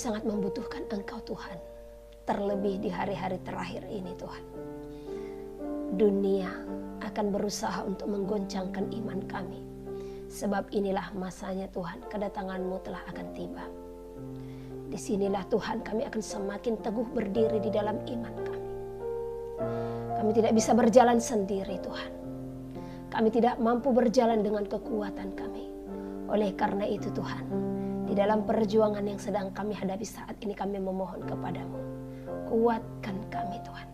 sangat membutuhkan Engkau Tuhan. Terlebih di hari-hari terakhir ini Tuhan. Dunia akan berusaha untuk menggoncangkan iman kami. Sebab inilah masanya Tuhan, kedatangan-Mu telah akan tiba. Disinilah Tuhan kami akan semakin teguh berdiri di dalam iman kami. Kami tidak bisa berjalan sendiri Tuhan. Kami tidak mampu berjalan dengan kekuatan kami. Oleh karena itu Tuhan, di dalam perjuangan yang sedang kami hadapi saat ini kami memohon kepadamu. Kuatkan kami Tuhan.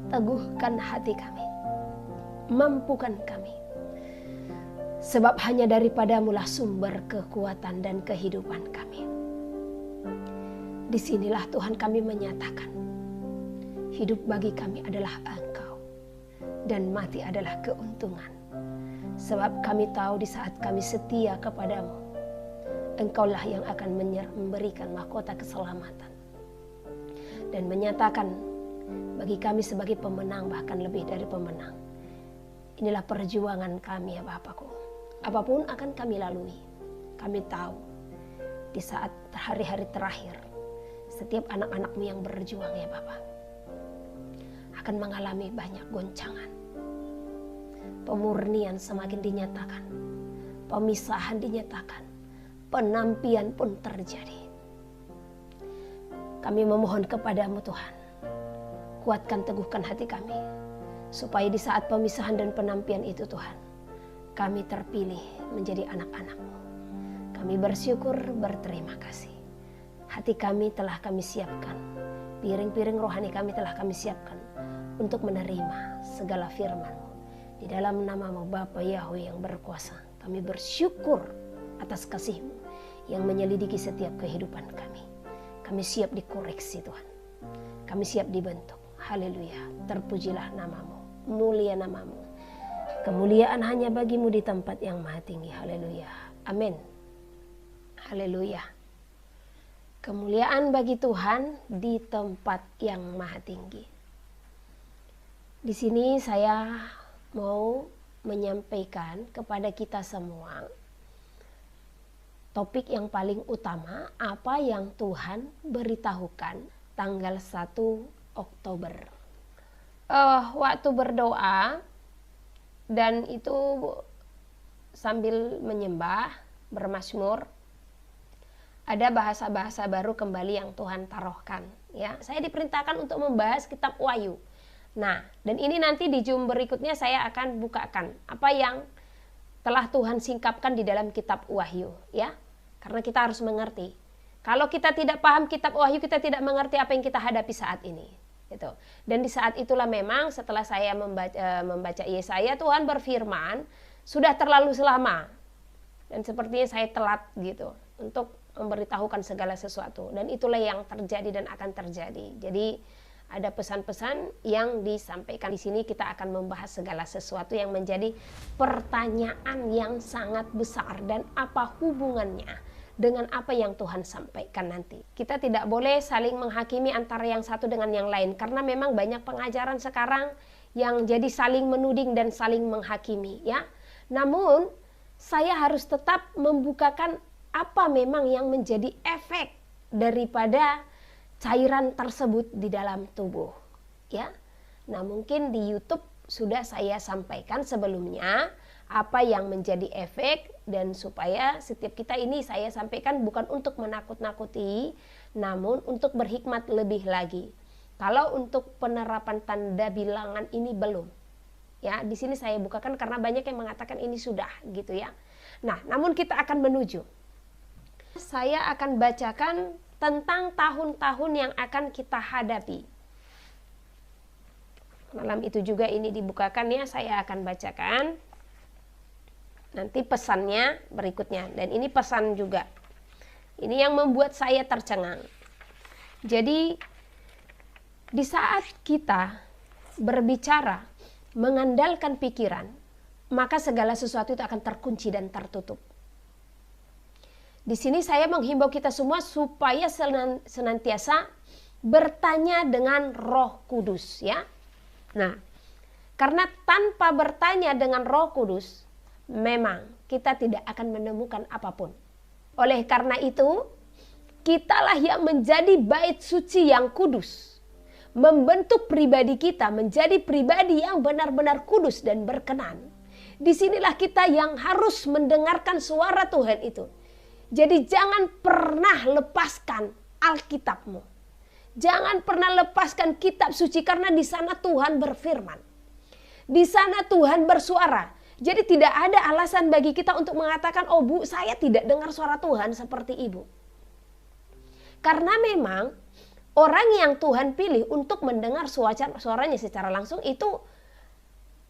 Teguhkan hati kami. Mampukan kami. Sebab hanya daripadamu lah sumber kekuatan dan kehidupan kami. Disinilah Tuhan kami menyatakan, hidup bagi kami adalah Engkau, dan mati adalah keuntungan. Sebab kami tahu di saat kami setia kepadamu, Engkaulah yang akan memberikan mahkota keselamatan. Dan menyatakan bagi kami sebagai pemenang, bahkan lebih dari pemenang. Inilah perjuangan kami ya Bapakku. Apapun akan kami lalui, kami tahu di saat hari-hari terakhir, setiap anak-anak-Mu yang berjuang ya Bapa, akan mengalami banyak goncangan. Pemurnian semakin dinyatakan, pemisahan dinyatakan, penampian pun terjadi. Kami memohon kepadamu Tuhan, kuatkan teguhkan hati kami, supaya di saat pemisahan dan penampian itu Tuhan, kami terpilih menjadi anak-anak-Mu. Kami bersyukur, berterima kasih. Hati kami telah kami siapkan, piring-piring rohani kami telah kami siapkan untuk menerima segala firman-Mu. Di dalam nama-Mu Bapa Yahweh yang berkuasa, kami bersyukur atas kasih-Mu yang menyelidiki setiap kehidupan kami. Kami siap dikoreksi Tuhan. Kami siap dibentuk. Haleluya. Terpujilah nama-Mu, mulia nama-Mu. Kemuliaan hanya bagi-Mu di tempat yang maha tinggi. Haleluya. Amin. Haleluya. Kemuliaan bagi Tuhan di tempat yang maha tinggi. Di sini saya mau menyampaikan kepada kita semua topik yang paling utama, apa yang Tuhan beritahukan tanggal 1 Oktober. Waktu berdoa dan itu sambil menyembah, bermazmur, ada bahasa-bahasa baru kembali yang Tuhan taruhkan. Ya, saya diperintahkan untuk membahas kitab Wahyu. Nah, dan ini nanti di Zoom berikutnya saya akan bukakan apa yang telah Tuhan singkapkan di dalam kitab Wahyu, ya. Karena kita harus mengerti. Kalau kita tidak paham kitab Wahyu, kita tidak mengerti apa yang kita hadapi saat ini. Gitu. Dan di saat itulah memang setelah saya membaca Yesaya, Tuhan berfirman, sudah terlalu lama. Dan sepertinya saya telat gitu untuk memberitahukan segala sesuatu. Dan itulah yang terjadi dan akan terjadi. Jadi ada pesan-pesan yang disampaikan di sini. Kita akan membahas segala sesuatu yang menjadi pertanyaan yang sangat besar dan apa hubungannya dengan apa yang Tuhan sampaikan nanti. Kita tidak boleh saling menghakimi antara yang satu dengan yang lain, karena memang banyak pengajaran sekarang yang jadi saling menuding dan saling menghakimi, ya. Namun saya harus tetap membukakan apa memang yang menjadi efek daripada cairan tersebut di dalam tubuh, ya. Nah, mungkin di YouTube sudah saya sampaikan sebelumnya apa yang menjadi efek, dan supaya setiap kita ini saya sampaikan bukan untuk menakut-nakuti, namun untuk berhikmat lebih lagi. Kalau untuk penerapan tanda bilangan ini belum, ya, di sini saya bukakan karena banyak yang mengatakan ini sudah, gitu ya. Nah, namun kita akan menuju. Saya akan bacakan tentang tahun-tahun yang akan kita hadapi. Malam itu juga ini dibukakan ya, saya akan bacakan. Nanti pesannya berikutnya, dan ini pesan juga. Ini yang membuat saya tercengang. Jadi di saat kita berbicara mengandalkan pikiran, maka segala sesuatu itu akan terkunci dan tertutup. Di sini saya menghimbau kita semua supaya senantiasa bertanya dengan Roh Kudus, ya. Nah, karena tanpa bertanya dengan Roh Kudus, memang kita tidak akan menemukan apapun. Oleh karena itu, Kitalah yang menjadi bait suci yang kudus. Membentuk pribadi kita menjadi pribadi yang benar-benar kudus dan berkenan. Disinilah kita yang harus mendengarkan suara Tuhan itu. Jadi jangan pernah lepaskan Alkitabmu. Jangan pernah lepaskan kitab suci karena di sana Tuhan berfirman. Di sana Tuhan bersuara. Jadi tidak ada alasan bagi kita untuk mengatakan, oh Bu, saya tidak dengar suara Tuhan seperti Ibu. Karena memang orang yang Tuhan pilih untuk mendengar suaranya secara langsung itu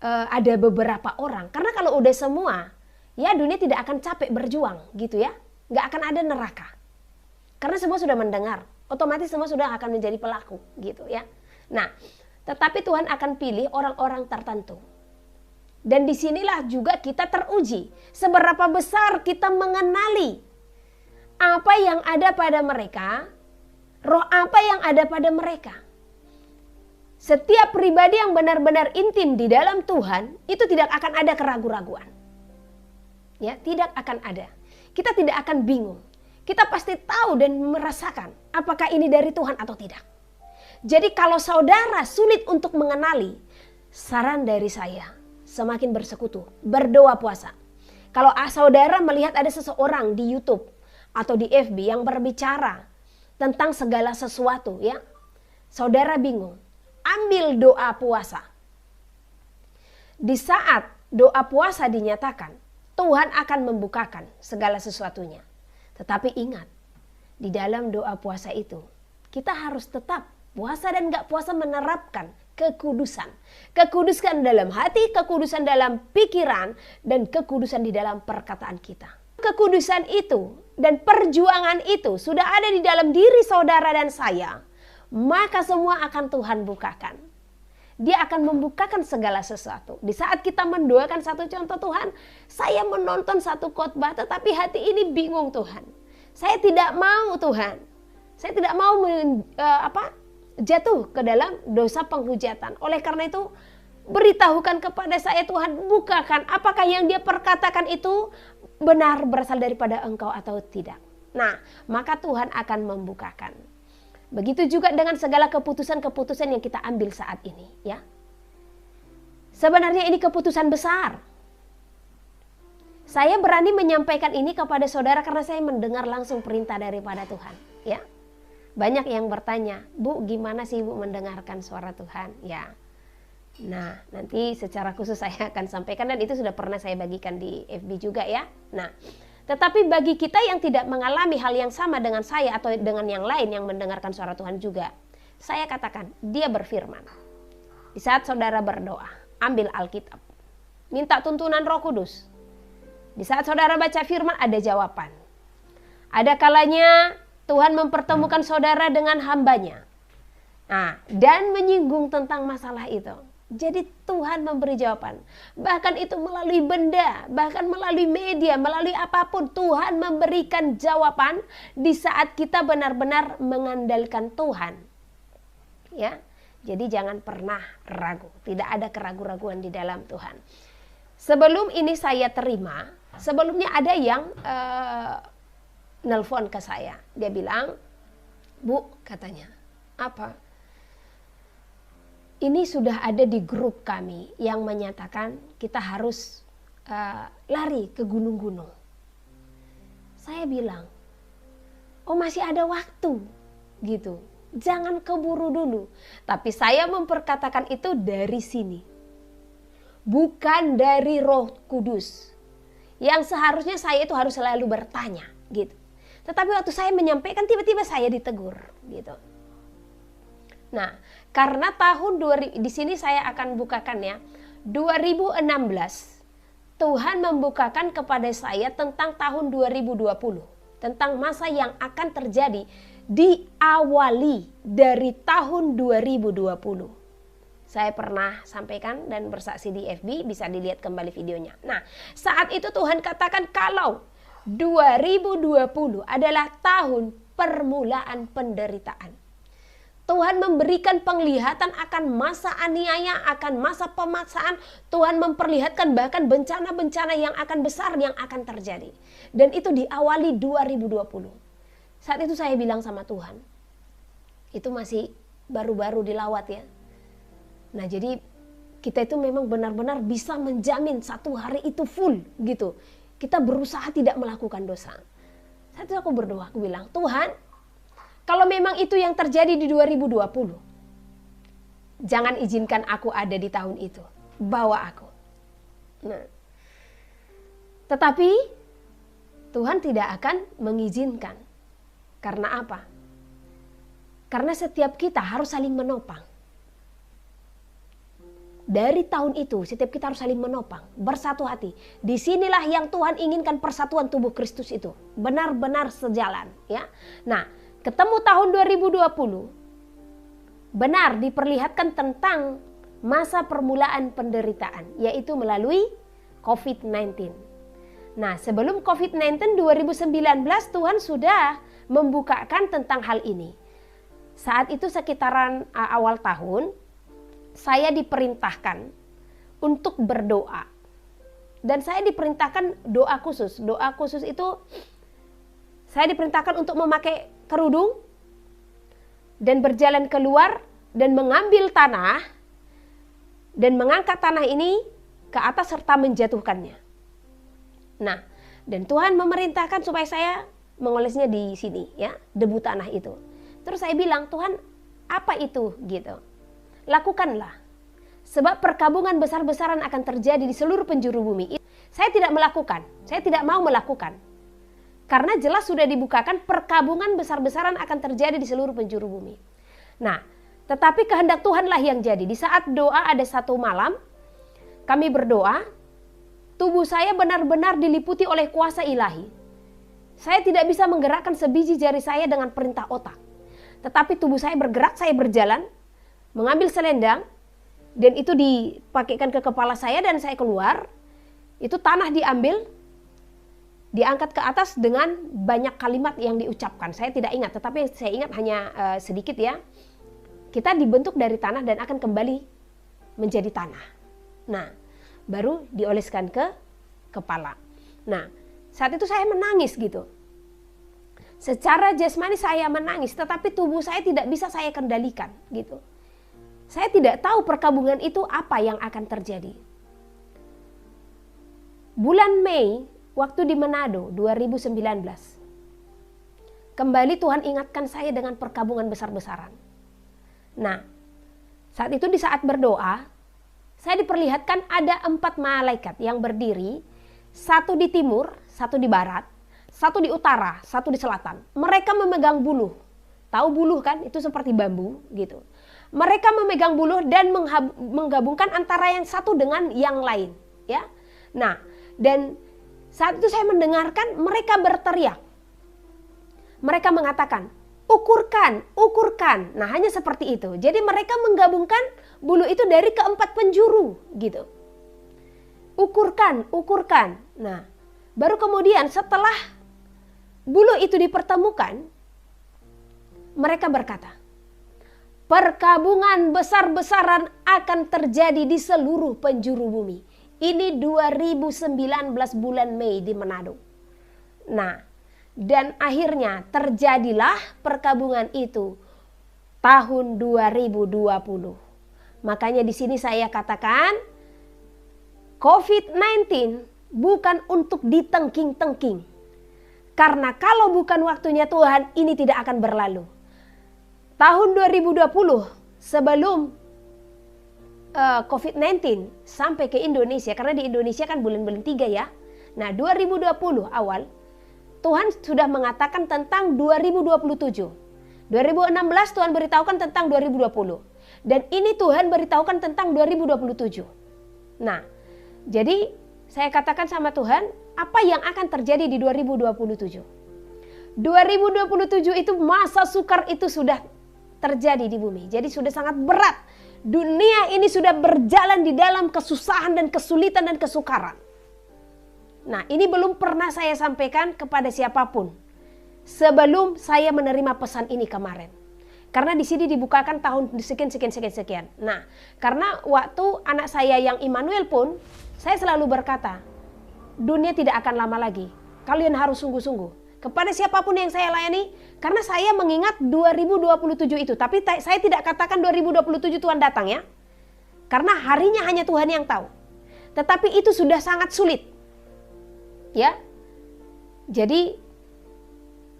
ada beberapa orang. Karena kalau udah semua, ya dunia tidak akan capek berjuang gitu ya. Nggak akan ada neraka. Karena semua sudah mendengar, otomatis semua sudah akan menjadi pelaku gitu ya. Nah, tetapi Tuhan akan pilih orang-orang tertentu. Dan disinilah juga kita teruji. Seberapa besar kita mengenali apa yang ada pada mereka, roh apa yang ada pada mereka. Setiap pribadi yang benar-benar intim di dalam Tuhan, itu tidak akan ada keraguan-raguan. Ya, tidak akan ada. Kita tidak akan bingung. Kita pasti tahu dan merasakan apakah ini dari Tuhan atau tidak. Jadi kalau saudara sulit untuk mengenali, saran dari saya, semakin bersekutu, berdoa puasa. Kalau saudara melihat ada seseorang di YouTube atau di FB yang berbicara tentang segala sesuatu, ya, saudara bingung, ambil doa puasa. Di saat doa puasa dinyatakan, Tuhan akan membukakan segala sesuatunya. Tetapi ingat, di dalam doa puasa itu, kita harus tetap puasa dan gak puasa menerapkan kekudusan. Kekudusan dalam hati, kekudusan dalam pikiran, dan kekudusan di dalam perkataan kita. Kekudusan itu dan perjuangan itu sudah ada di dalam diri saudara dan saya, maka semua akan Tuhan bukakan. Dia akan membukakan segala sesuatu. Di saat kita mendoakan satu contoh, Tuhan, saya menonton satu khotbah tetapi hati ini bingung Tuhan. Saya tidak mau Tuhan. Saya tidak mau jatuh ke dalam dosa penghujatan. Oleh karena itu, beritahukan kepada saya Tuhan, bukakan apakah yang dia perkatakan itu benar berasal daripada Engkau atau tidak. Nah, maka Tuhan akan membukakan. Begitu juga dengan segala keputusan-keputusan yang kita ambil saat ini, ya. Sebenarnya ini keputusan besar. Saya berani menyampaikan ini kepada saudara karena saya mendengar langsung perintah daripada Tuhan, ya. Banyak yang bertanya, Bu, gimana sih Bu mendengarkan suara Tuhan? Ya. Nah, nanti secara khusus saya akan sampaikan dan itu sudah pernah saya bagikan di FB juga ya. Nah, tetapi bagi kita yang tidak mengalami hal yang sama dengan saya atau dengan yang lain yang mendengarkan suara Tuhan juga, saya katakan, dia berfirman. Di saat saudara berdoa, ambil Alkitab, minta tuntunan Roh Kudus. Di saat saudara baca firman, ada jawaban. Ada kalanya Tuhan mempertemukan saudara dengan hambanya. Nah, dan menyinggung tentang masalah itu. Jadi Tuhan memberi jawaban. Bahkan itu melalui benda, bahkan melalui media, melalui apapun. Tuhan memberikan jawaban di saat kita benar-benar mengandalkan Tuhan. Ya, jadi jangan pernah ragu. Tidak ada keraguan-raguan di dalam Tuhan. Sebelum ini saya terima, sebelumnya ada yang nelpon ke saya. Dia bilang, Bu, katanya, apa? Ini sudah ada di grup kami yang menyatakan kita harus lari ke gunung-gunung. Saya bilang, oh masih ada waktu, gitu. Jangan keburu dulu. Tapi saya memperkatakan itu dari sini. Bukan dari Roh Kudus. Yang seharusnya saya itu harus selalu bertanya, gitu. Tetapi waktu saya menyampaikan tiba-tiba saya ditegur, gitu. Nah, karena di sini saya akan bukakan ya, 2016 Tuhan membukakan kepada saya tentang tahun 2020, tentang masa yang akan terjadi diawali dari tahun 2020. Saya pernah sampaikan dan bersaksi di FB, bisa dilihat kembali videonya. Nah, saat itu Tuhan katakan kalau 2020 adalah tahun permulaan penderitaan. Tuhan memberikan penglihatan akan masa aniaya, akan masa pemaksaan. Tuhan memperlihatkan bahkan bencana-bencana yang akan besar yang akan terjadi. Dan itu diawali 2020. Saat itu saya bilang sama Tuhan, itu masih baru-baru dilawat ya. Nah jadi kita itu memang benar-benar bisa menjamin satu hari itu full gitu. Kita berusaha tidak melakukan dosa. Saat itu aku berdoa, aku bilang, Tuhan, kalau memang itu yang terjadi di 2020, jangan izinkan aku ada di tahun itu. Bawa aku. Nah, tetapi Tuhan tidak akan mengizinkan. Karena apa? Karena setiap kita harus saling menopang. Dari tahun itu, setiap kita harus saling menopang, bersatu hati. Disinilah yang Tuhan inginkan persatuan tubuh Kristus itu. Benar-benar sejalan. Ya. Nah, ketemu tahun 2020, benar diperlihatkan tentang masa permulaan penderitaan, yaitu melalui COVID-19. Nah, sebelum COVID-19 2019 Tuhan sudah membukakan tentang hal ini. Saat itu sekitaran awal tahun, saya diperintahkan untuk berdoa. Dan saya diperintahkan doa khusus. Doa khusus itu saya diperintahkan untuk memakai kerudung dan berjalan keluar dan mengambil tanah dan mengangkat tanah ini ke atas serta menjatuhkannya. Nah, dan Tuhan memerintahkan supaya saya mengolesnya di sini ya, debu tanah itu. Terus saya bilang, Tuhan, apa itu gitu? Lakukanlah. Sebab perkabungan besar-besaran akan terjadi di seluruh penjuru bumi. Saya tidak melakukan, saya tidak mau melakukan. Karena jelas sudah dibukakan perkabungan besar-besaran akan terjadi di seluruh penjuru bumi. Nah, tetapi kehendak Tuhanlah yang jadi. Di saat doa ada satu malam, kami berdoa, tubuh saya benar-benar diliputi oleh kuasa ilahi. Saya tidak bisa menggerakkan sebiji jari saya dengan perintah otak. Tetapi tubuh saya bergerak, saya berjalan, mengambil selendang, dan itu dipakaikan ke kepala saya dan saya keluar. Itu tanah diambil, diangkat ke atas dengan banyak kalimat yang diucapkan. Saya tidak ingat, tetapi saya ingat hanya sedikit ya. Kita dibentuk dari tanah dan akan kembali menjadi tanah. Nah, baru dioleskan ke kepala. Nah, saat itu saya menangis gitu. Secara jasmani saya menangis, tetapi tubuh saya tidak bisa saya kendalikan gitu. Saya tidak tahu perkabungan itu apa yang akan terjadi. Bulan Mei, waktu di Manado 2019, kembali Tuhan ingatkan saya dengan perkabungan besar-besaran. Nah, saat itu di saat berdoa, saya diperlihatkan ada 4 malaikat yang berdiri, satu di timur, satu di barat, satu di utara, satu di selatan. Mereka memegang buluh. Tahu buluh kan? Itu seperti bambu gitu. Mereka memegang buluh dan menggabungkan antara yang satu dengan yang lain, ya. Nah, dan saat itu saya mendengarkan mereka berteriak. Mereka mengatakan, "Ukurkan, ukurkan." Nah, hanya seperti itu. Jadi mereka menggabungkan buluh itu dari keempat penjuru gitu. Ukurkan, ukurkan. Nah, baru kemudian setelah buluh itu dipertemukan, mereka berkata, perkabungan besar-besaran akan terjadi di seluruh penjuru bumi. Ini 2019 bulan Mei di Manado. Nah, dan akhirnya terjadilah perkabungan itu tahun 2020. Makanya di sini saya katakan COVID-19 bukan untuk ditengking-tengking. Karena kalau bukan waktunya Tuhan, ini tidak akan berlalu. Tahun 2020 sebelum COVID-19 sampai ke Indonesia, karena di Indonesia kan bulan-bulan 3 ya. Nah 2020 awal, Tuhan sudah mengatakan tentang 2027. 2016 Tuhan beritahukan tentang 2020. Dan ini Tuhan beritahukan tentang 2027. Nah, jadi saya katakan sama Tuhan, apa yang akan terjadi di 2027? 2027 itu masa sukar itu sudah terjadi di bumi. Jadi sudah sangat berat. Dunia ini sudah berjalan di dalam kesusahan dan kesulitan dan kesukaran. Nah, ini belum pernah saya sampaikan kepada siapapun sebelum saya menerima pesan ini kemarin. Karena di sini dibukakan tahun sekian. Nah, karena waktu anak saya yang Immanuel pun, saya selalu berkata, dunia tidak akan lama lagi. Kalian harus sungguh-sungguh. kepada siapapun yang saya layani, karena saya mengingat 2027 itu. Tapi saya tidak katakan 2027 Tuhan datang ya. Karena harinya hanya Tuhan yang tahu. Tetapi itu sudah sangat sulit. Ya. Jadi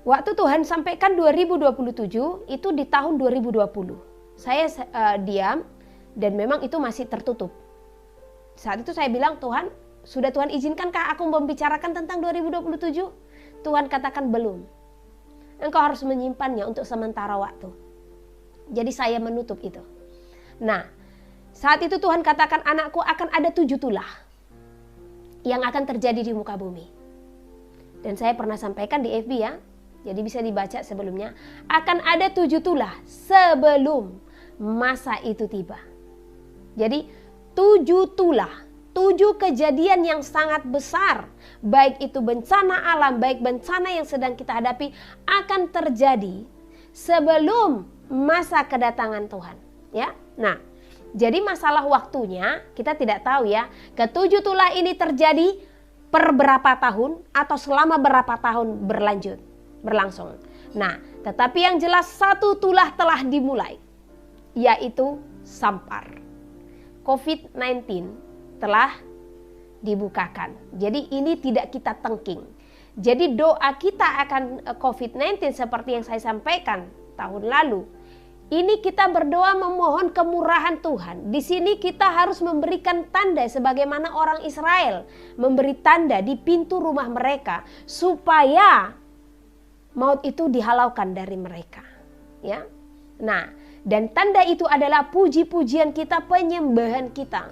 waktu Tuhan sampaikan 2027 itu di tahun 2020. Saya diam dan memang itu masih tertutup. Saat itu saya bilang, Tuhan, sudah Tuhan izinkankah aku membicarakan tentang 2027? Tuhan katakan belum. Engkau harus menyimpannya untuk sementara waktu. Jadi saya menutup itu. Nah, saat itu Tuhan katakan, anakku, akan ada 7 tulah yang akan terjadi di muka bumi. Dan saya pernah sampaikan di FB ya. Jadi bisa dibaca sebelumnya. Akan ada 7 tulah sebelum masa itu tiba. Jadi 7 tulah, 7 kejadian yang sangat besar, baik itu bencana alam, baik bencana yang sedang kita hadapi, akan terjadi sebelum masa kedatangan Tuhan. Ya, nah, jadi masalah waktunya kita tidak tahu ya. Ke-7 tulah ini terjadi per berapa tahun atau selama berapa tahun berlangsung. Nah, tetapi yang jelas 1 tulah telah dimulai, yaitu Sampar. COVID-19 telah dibukakan. Jadi ini tidak kita tengking. Jadi doa kita akan COVID-19 seperti yang saya sampaikan tahun lalu. Ini kita berdoa memohon kemurahan Tuhan. Di sini kita harus memberikan tanda sebagaimana orang Israel memberi tanda di pintu rumah mereka supaya maut itu dihalaukan dari mereka. Ya. Nah, dan tanda itu adalah puji-pujian kita, penyembahan kita.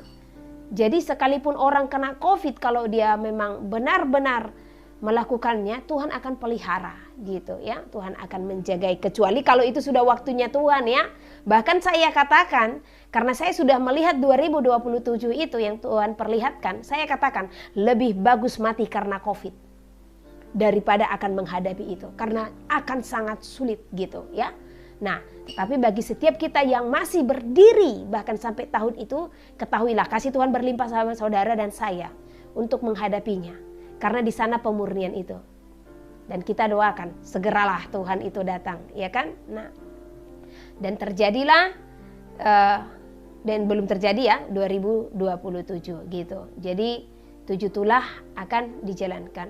Jadi sekalipun orang kena COVID, kalau dia memang benar-benar melakukannya, Tuhan akan pelihara gitu ya. Tuhan akan menjagai, kecuali kalau itu sudah waktunya Tuhan ya. Bahkan saya katakan, karena saya sudah melihat 2027 itu yang Tuhan perlihatkan, saya katakan lebih bagus mati karena COVID daripada akan menghadapi itu, karena akan sangat sulit gitu ya. Nah, tetapi bagi setiap kita yang masih berdiri bahkan sampai tahun itu, ketahuilah kasih Tuhan berlimpah sama saudara dan saya untuk menghadapinya. Karena di sana pemurnian itu. Dan kita doakan segeralah Tuhan itu datang, ya kan? Nah, dan terjadilah dan belum terjadi ya 2027 gitu. Jadi 7 tulah akan dijalankan.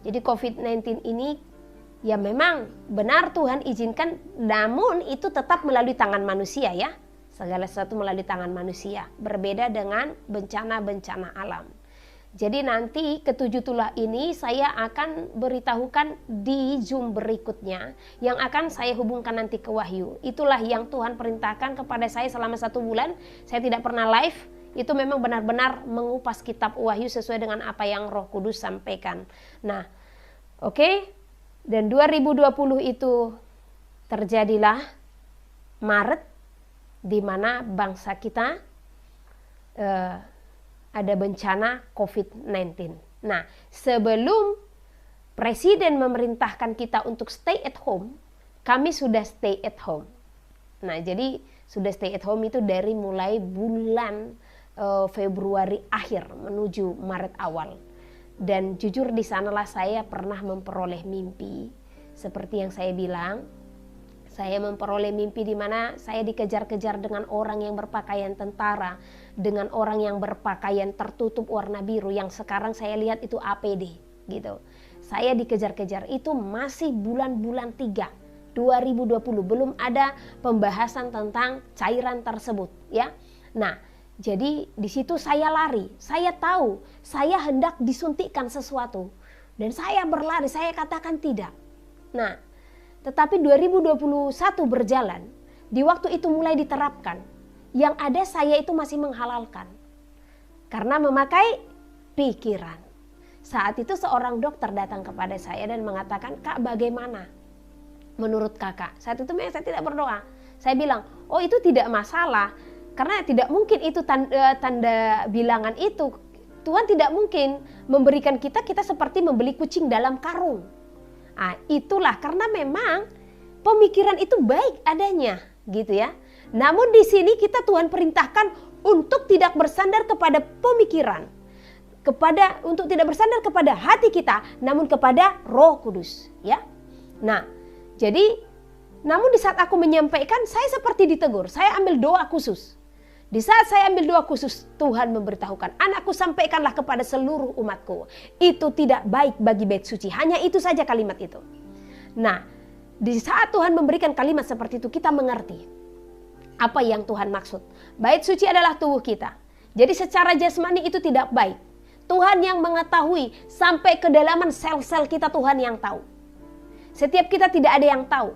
Jadi COVID-19 ini ya memang benar Tuhan izinkan, namun itu tetap melalui tangan manusia ya. Segala sesuatu melalui tangan manusia. Berbeda dengan bencana-bencana alam. Jadi nanti ke-7 tulah ini saya akan beritahukan di Zoom berikutnya. Yang akan saya hubungkan nanti ke Wahyu. Itulah yang Tuhan perintahkan kepada saya selama 1 bulan. Saya tidak pernah live. Itu memang benar-benar mengupas kitab Wahyu sesuai dengan apa yang Roh Kudus sampaikan. Nah, oke. Dan 2020 itu terjadilah Maret, di mana bangsa kita ada bencana COVID-19. Nah, sebelum Presiden memerintahkan kita untuk stay at home, kami sudah stay at home. Nah, jadi sudah stay at home itu dari mulai bulan Februari akhir menuju Maret awal. Dan jujur di sanalah saya pernah memperoleh mimpi. Seperti yang saya bilang, saya memperoleh mimpi di mana saya dikejar-kejar dengan orang yang berpakaian tentara, dengan orang yang berpakaian tertutup warna biru yang sekarang saya lihat itu APD gitu. Saya dikejar-kejar, itu masih bulan-bulan 3 2020, belum ada pembahasan tentang cairan tersebut ya. Nah, jadi di situ saya lari, saya tahu saya hendak disuntikkan sesuatu dan saya berlari, saya katakan tidak. Nah, tetapi 2021 berjalan, di waktu itu mulai diterapkan. Yang ada saya itu masih menghalalkan karena memakai pikiran. Saat itu seorang dokter datang kepada saya dan mengatakan, "Kak, bagaimana menurut kakak?" Saat itu saya tidak berdoa. Saya bilang, "Oh, itu tidak masalah." Karena tidak mungkin itu tanda bilangan itu. Tuhan tidak mungkin memberikan kita seperti membeli kucing dalam karung. Nah, itulah karena memang pemikiran itu baik adanya gitu ya. Namun di sini kita Tuhan perintahkan untuk tidak bersandar kepada pemikiran. untuk tidak bersandar kepada hati kita, namun kepada Roh Kudus, ya. Nah, jadi namun di saat aku menyampaikan, saya seperti ditegur. Saya ambil doa khusus. Di saat saya ambil doa khusus, Tuhan memberitahukan, anakku, sampaikanlah kepada seluruh umatku. Itu tidak baik bagi bait suci. Hanya itu saja kalimat itu. Nah, di saat Tuhan memberikan kalimat seperti itu, kita mengerti apa yang Tuhan maksud. Bait suci adalah tubuh kita. Jadi secara jasmani itu tidak baik. Tuhan yang mengetahui sampai kedalaman sel-sel kita, Tuhan yang tahu. Setiap kita tidak ada yang tahu.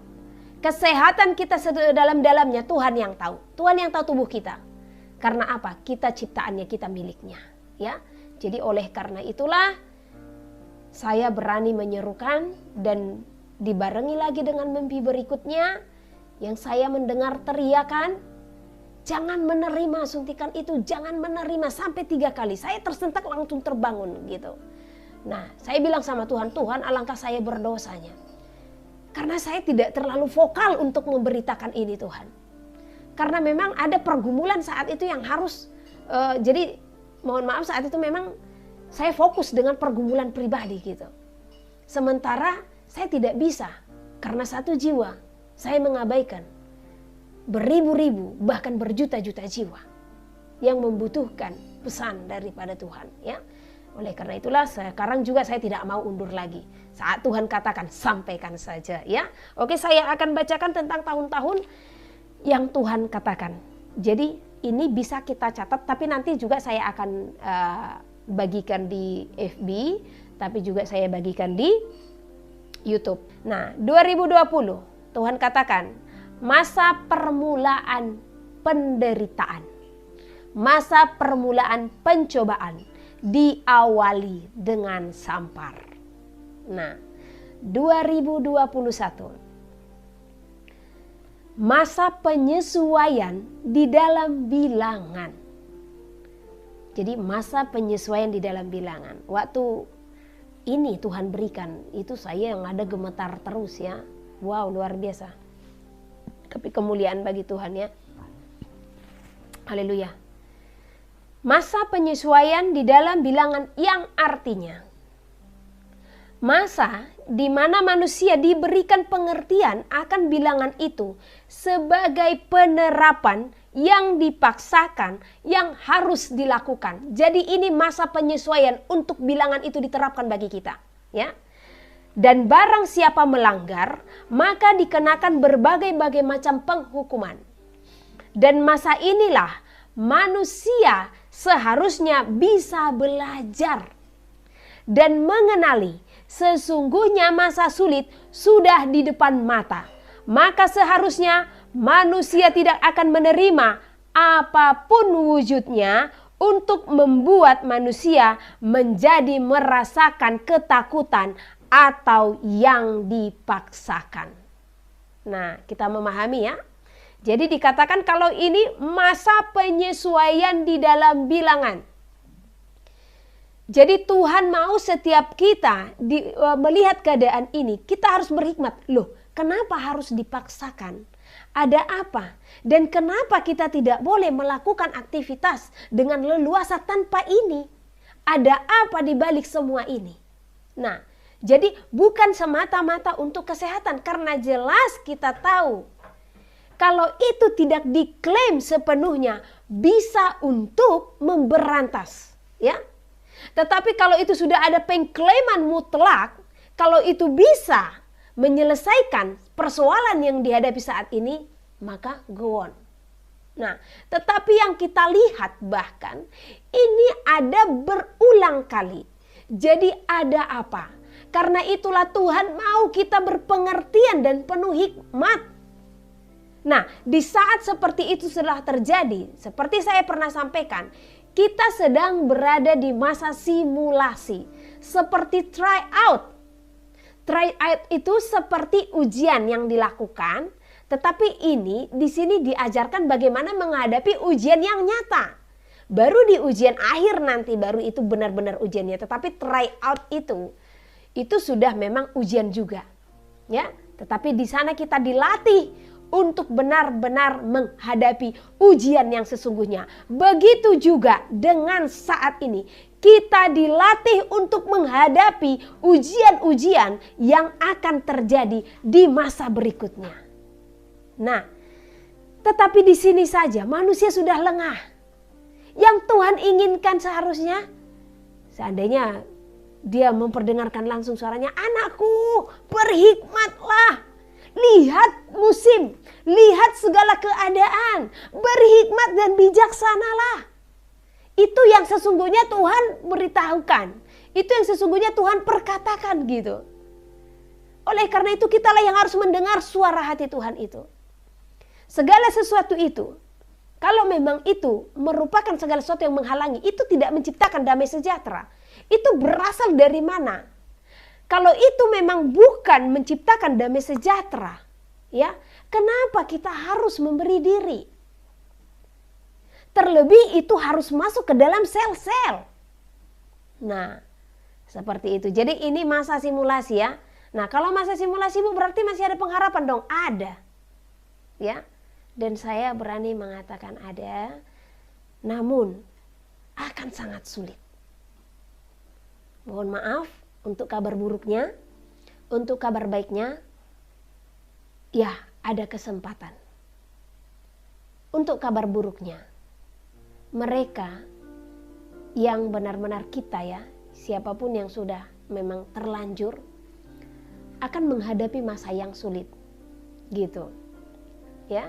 Kesehatan kita sedalam-dalamnya Tuhan yang tahu. Tuhan yang tahu tubuh kita. Karena apa? Kita ciptaannya, kita miliknya. Ya, jadi oleh karena itulah saya berani menyerukan dan dibarengi lagi dengan mimpi berikutnya yang saya mendengar teriakan, jangan menerima suntikan itu, jangan menerima, sampai 3 kali. Saya tersentak langsung terbangun gitu. Nah, saya bilang sama Tuhan, Tuhan, alangkah saya berdosanya. Karena saya tidak terlalu vokal untuk memberitakan ini, Tuhan. Karena memang ada pergumulan saat itu yang harus, jadi mohon maaf, saat itu memang saya fokus dengan pergumulan pribadi gitu. Sementara saya tidak bisa, karena satu jiwa saya mengabaikan beribu-ribu bahkan berjuta-juta jiwa yang membutuhkan pesan daripada Tuhan, ya. Oleh karena itulah sekarang juga saya tidak mau undur lagi. Saat Tuhan katakan, sampaikan saja, ya. Oke, saya akan bacakan tentang tahun-tahun yang Tuhan katakan. Jadi ini bisa kita catat, tapi nanti juga saya akan bagikan di FB, tapi juga saya bagikan di YouTube. Nah, 2020 Tuhan katakan, masa permulaan penderitaan, masa permulaan pencobaan diawali dengan sampar. Nah, 2021 masa penyesuaian di dalam bilangan. Jadi masa penyesuaian di dalam bilangan. Waktu ini Tuhan berikan, itu saya yang ada gemetar terus, ya. Wow, luar biasa. Tapi kemuliaan bagi Tuhan, ya. Haleluya. Masa penyesuaian di dalam bilangan yang artinya masa di mana manusia diberikan pengertian akan bilangan itu sebagai penerapan yang dipaksakan, yang harus dilakukan. Jadi ini masa penyesuaian untuk bilangan itu diterapkan bagi kita, ya. Dan barang siapa melanggar, maka dikenakan berbagai-bagai macam penghukuman. Dan masa inilah manusia seharusnya bisa belajar dan mengenali sesungguhnya masa sulit sudah di depan mata. Maka seharusnya manusia tidak akan menerima apapun wujudnya untuk membuat manusia menjadi merasakan ketakutan atau yang dipaksakan. Nah, kita memahami, ya. Jadi dikatakan kalau ini masa penyesuaian di dalam bilangan. Jadi Tuhan mau setiap kita melihat keadaan ini, kita harus berhikmat. Loh, kenapa harus dipaksakan? Ada apa? Dan kenapa kita tidak boleh melakukan aktivitas dengan leluasa tanpa ini? Ada apa di balik semua ini? Nah, jadi bukan semata-mata untuk kesehatan, karena jelas kita tahu kalau itu tidak diklaim sepenuhnya bisa untuk memberantas, ya. Tetapi kalau itu sudah ada pengklaiman mutlak, kalau itu bisa menyelesaikan persoalan yang dihadapi saat ini, maka go on. Nah, tetapi yang kita lihat bahkan ini ada berulang kali. Jadi ada apa? Karena itulah Tuhan mau kita berpengertian dan penuh hikmat. Nah, di saat seperti itu setelah terjadi, seperti saya pernah sampaikan, kita sedang berada di masa simulasi, seperti try out. Try out itu seperti ujian yang dilakukan, tetapi ini di sini diajarkan bagaimana menghadapi ujian yang nyata. Baru di ujian akhir nanti baru itu benar-benar ujiannya, tetapi try out itu sudah memang ujian juga, ya. Tetapi di sana kita dilatih untuk benar-benar menghadapi ujian yang sesungguhnya. Begitu juga dengan saat ini. Kita dilatih untuk menghadapi ujian-ujian yang akan terjadi di masa berikutnya. Nah, tetapi di sini saja manusia sudah lengah. Yang Tuhan inginkan seharusnya, seandainya dia memperdengarkan langsung suaranya, anakku berhikmatlah. Lihat musim, lihat segala keadaan, berhikmat dan bijaksanalah. Itu yang sesungguhnya Tuhan beritahukan. Itu yang sesungguhnya Tuhan perkatakan gitu. Oleh karena itu kitalah yang harus mendengar suara hati Tuhan itu. Segala sesuatu itu, kalau memang itu merupakan segala sesuatu yang menghalangi, itu tidak menciptakan damai sejahtera. Itu berasal dari mana? Kalau itu memang bukan menciptakan damai sejahtera, ya, kenapa kita harus memberi diri? Terlebih itu harus masuk ke dalam sel-sel. Nah, seperti itu. Jadi ini masa simulasi ya. Nah, kalau masa simulasi Bu berarti masih ada pengharapan dong? Ada. Ya. Dan saya berani mengatakan ada. Namun akan sangat sulit. Mohon maaf untuk kabar buruknya. Untuk kabar baiknya, ya ada kesempatan. Untuk kabar buruknya, mereka yang benar-benar kita ya, siapapun yang sudah memang terlanjur akan menghadapi masa yang sulit gitu ya.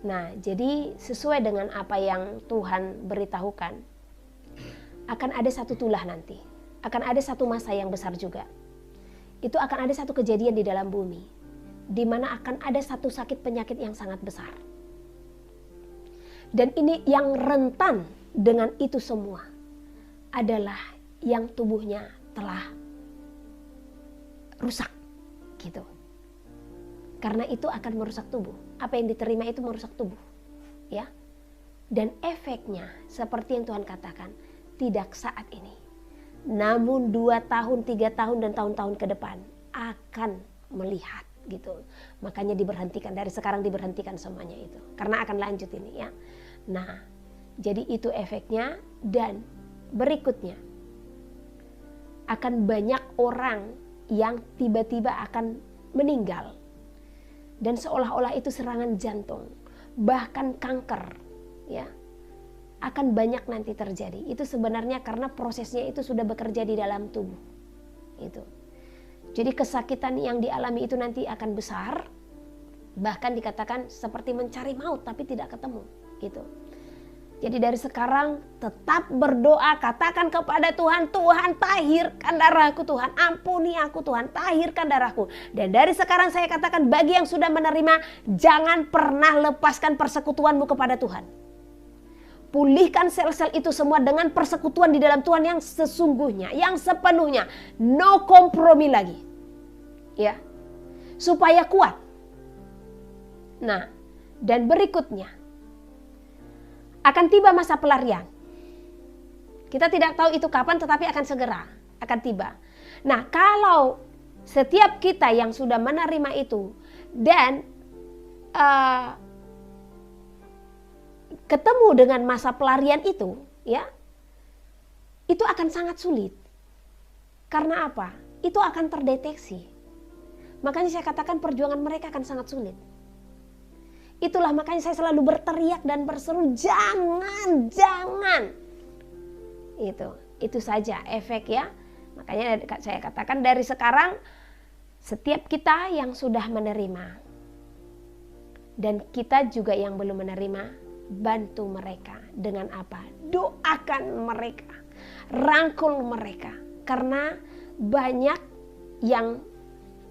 Nah, jadi sesuai dengan apa yang Tuhan beritahukan, akan ada satu tulah nanti, akan ada satu masa yang besar juga. Itu akan ada satu kejadian di dalam bumi, di mana akan ada satu sakit penyakit yang sangat besar. Dan ini yang rentan dengan itu semua adalah yang tubuhnya telah rusak gitu. Karena itu akan merusak tubuh. Apa yang diterima itu merusak tubuh. Ya. Dan efeknya seperti yang Tuhan katakan, tidak saat ini. Namun 2 tahun, 3 tahun dan tahun-tahun ke depan akan melihat gitu. Makanya diberhentikan, dari sekarang diberhentikan semuanya itu. Karena akan lanjut ini ya. Nah, jadi itu efeknya. Dan berikutnya akan banyak orang yang tiba-tiba akan meninggal. Dan seolah-olah itu serangan jantung, bahkan kanker ya. Akan banyak nanti terjadi. Itu sebenarnya karena prosesnya itu sudah bekerja di dalam tubuh. Itu. Jadi kesakitan yang dialami itu nanti akan besar. Bahkan dikatakan seperti mencari maut tapi tidak ketemu. Gitu. Jadi dari sekarang tetap berdoa, katakan kepada Tuhan, Tuhan tahirkan darahku, Tuhan ampuni aku, Tuhan tahirkan darahku. Dan dari sekarang saya katakan bagi yang sudah menerima, jangan pernah lepaskan persekutuanmu kepada Tuhan. Pulihkan sel-sel itu semua dengan persekutuan di dalam Tuhan yang sesungguhnya, yang sepenuhnya, no kompromi lagi. Ya. Supaya kuat. Nah, dan berikutnya akan tiba masa pelarian. Kita tidak tahu itu kapan, tetapi akan segera akan tiba. Nah, kalau setiap kita yang sudah menerima itu dan ketemu dengan masa pelarian itu, ya, itu akan sangat sulit. Karena apa? Itu akan terdeteksi. Makanya saya katakan perjuangan mereka akan sangat sulit. Itulah makanya saya selalu berteriak dan berseru, jangan. Itu saja efek ya. Makanya saya katakan dari sekarang setiap kita yang sudah menerima dan kita juga yang belum menerima, bantu mereka dengan apa? Doakan mereka, rangkul mereka. Karena banyak yang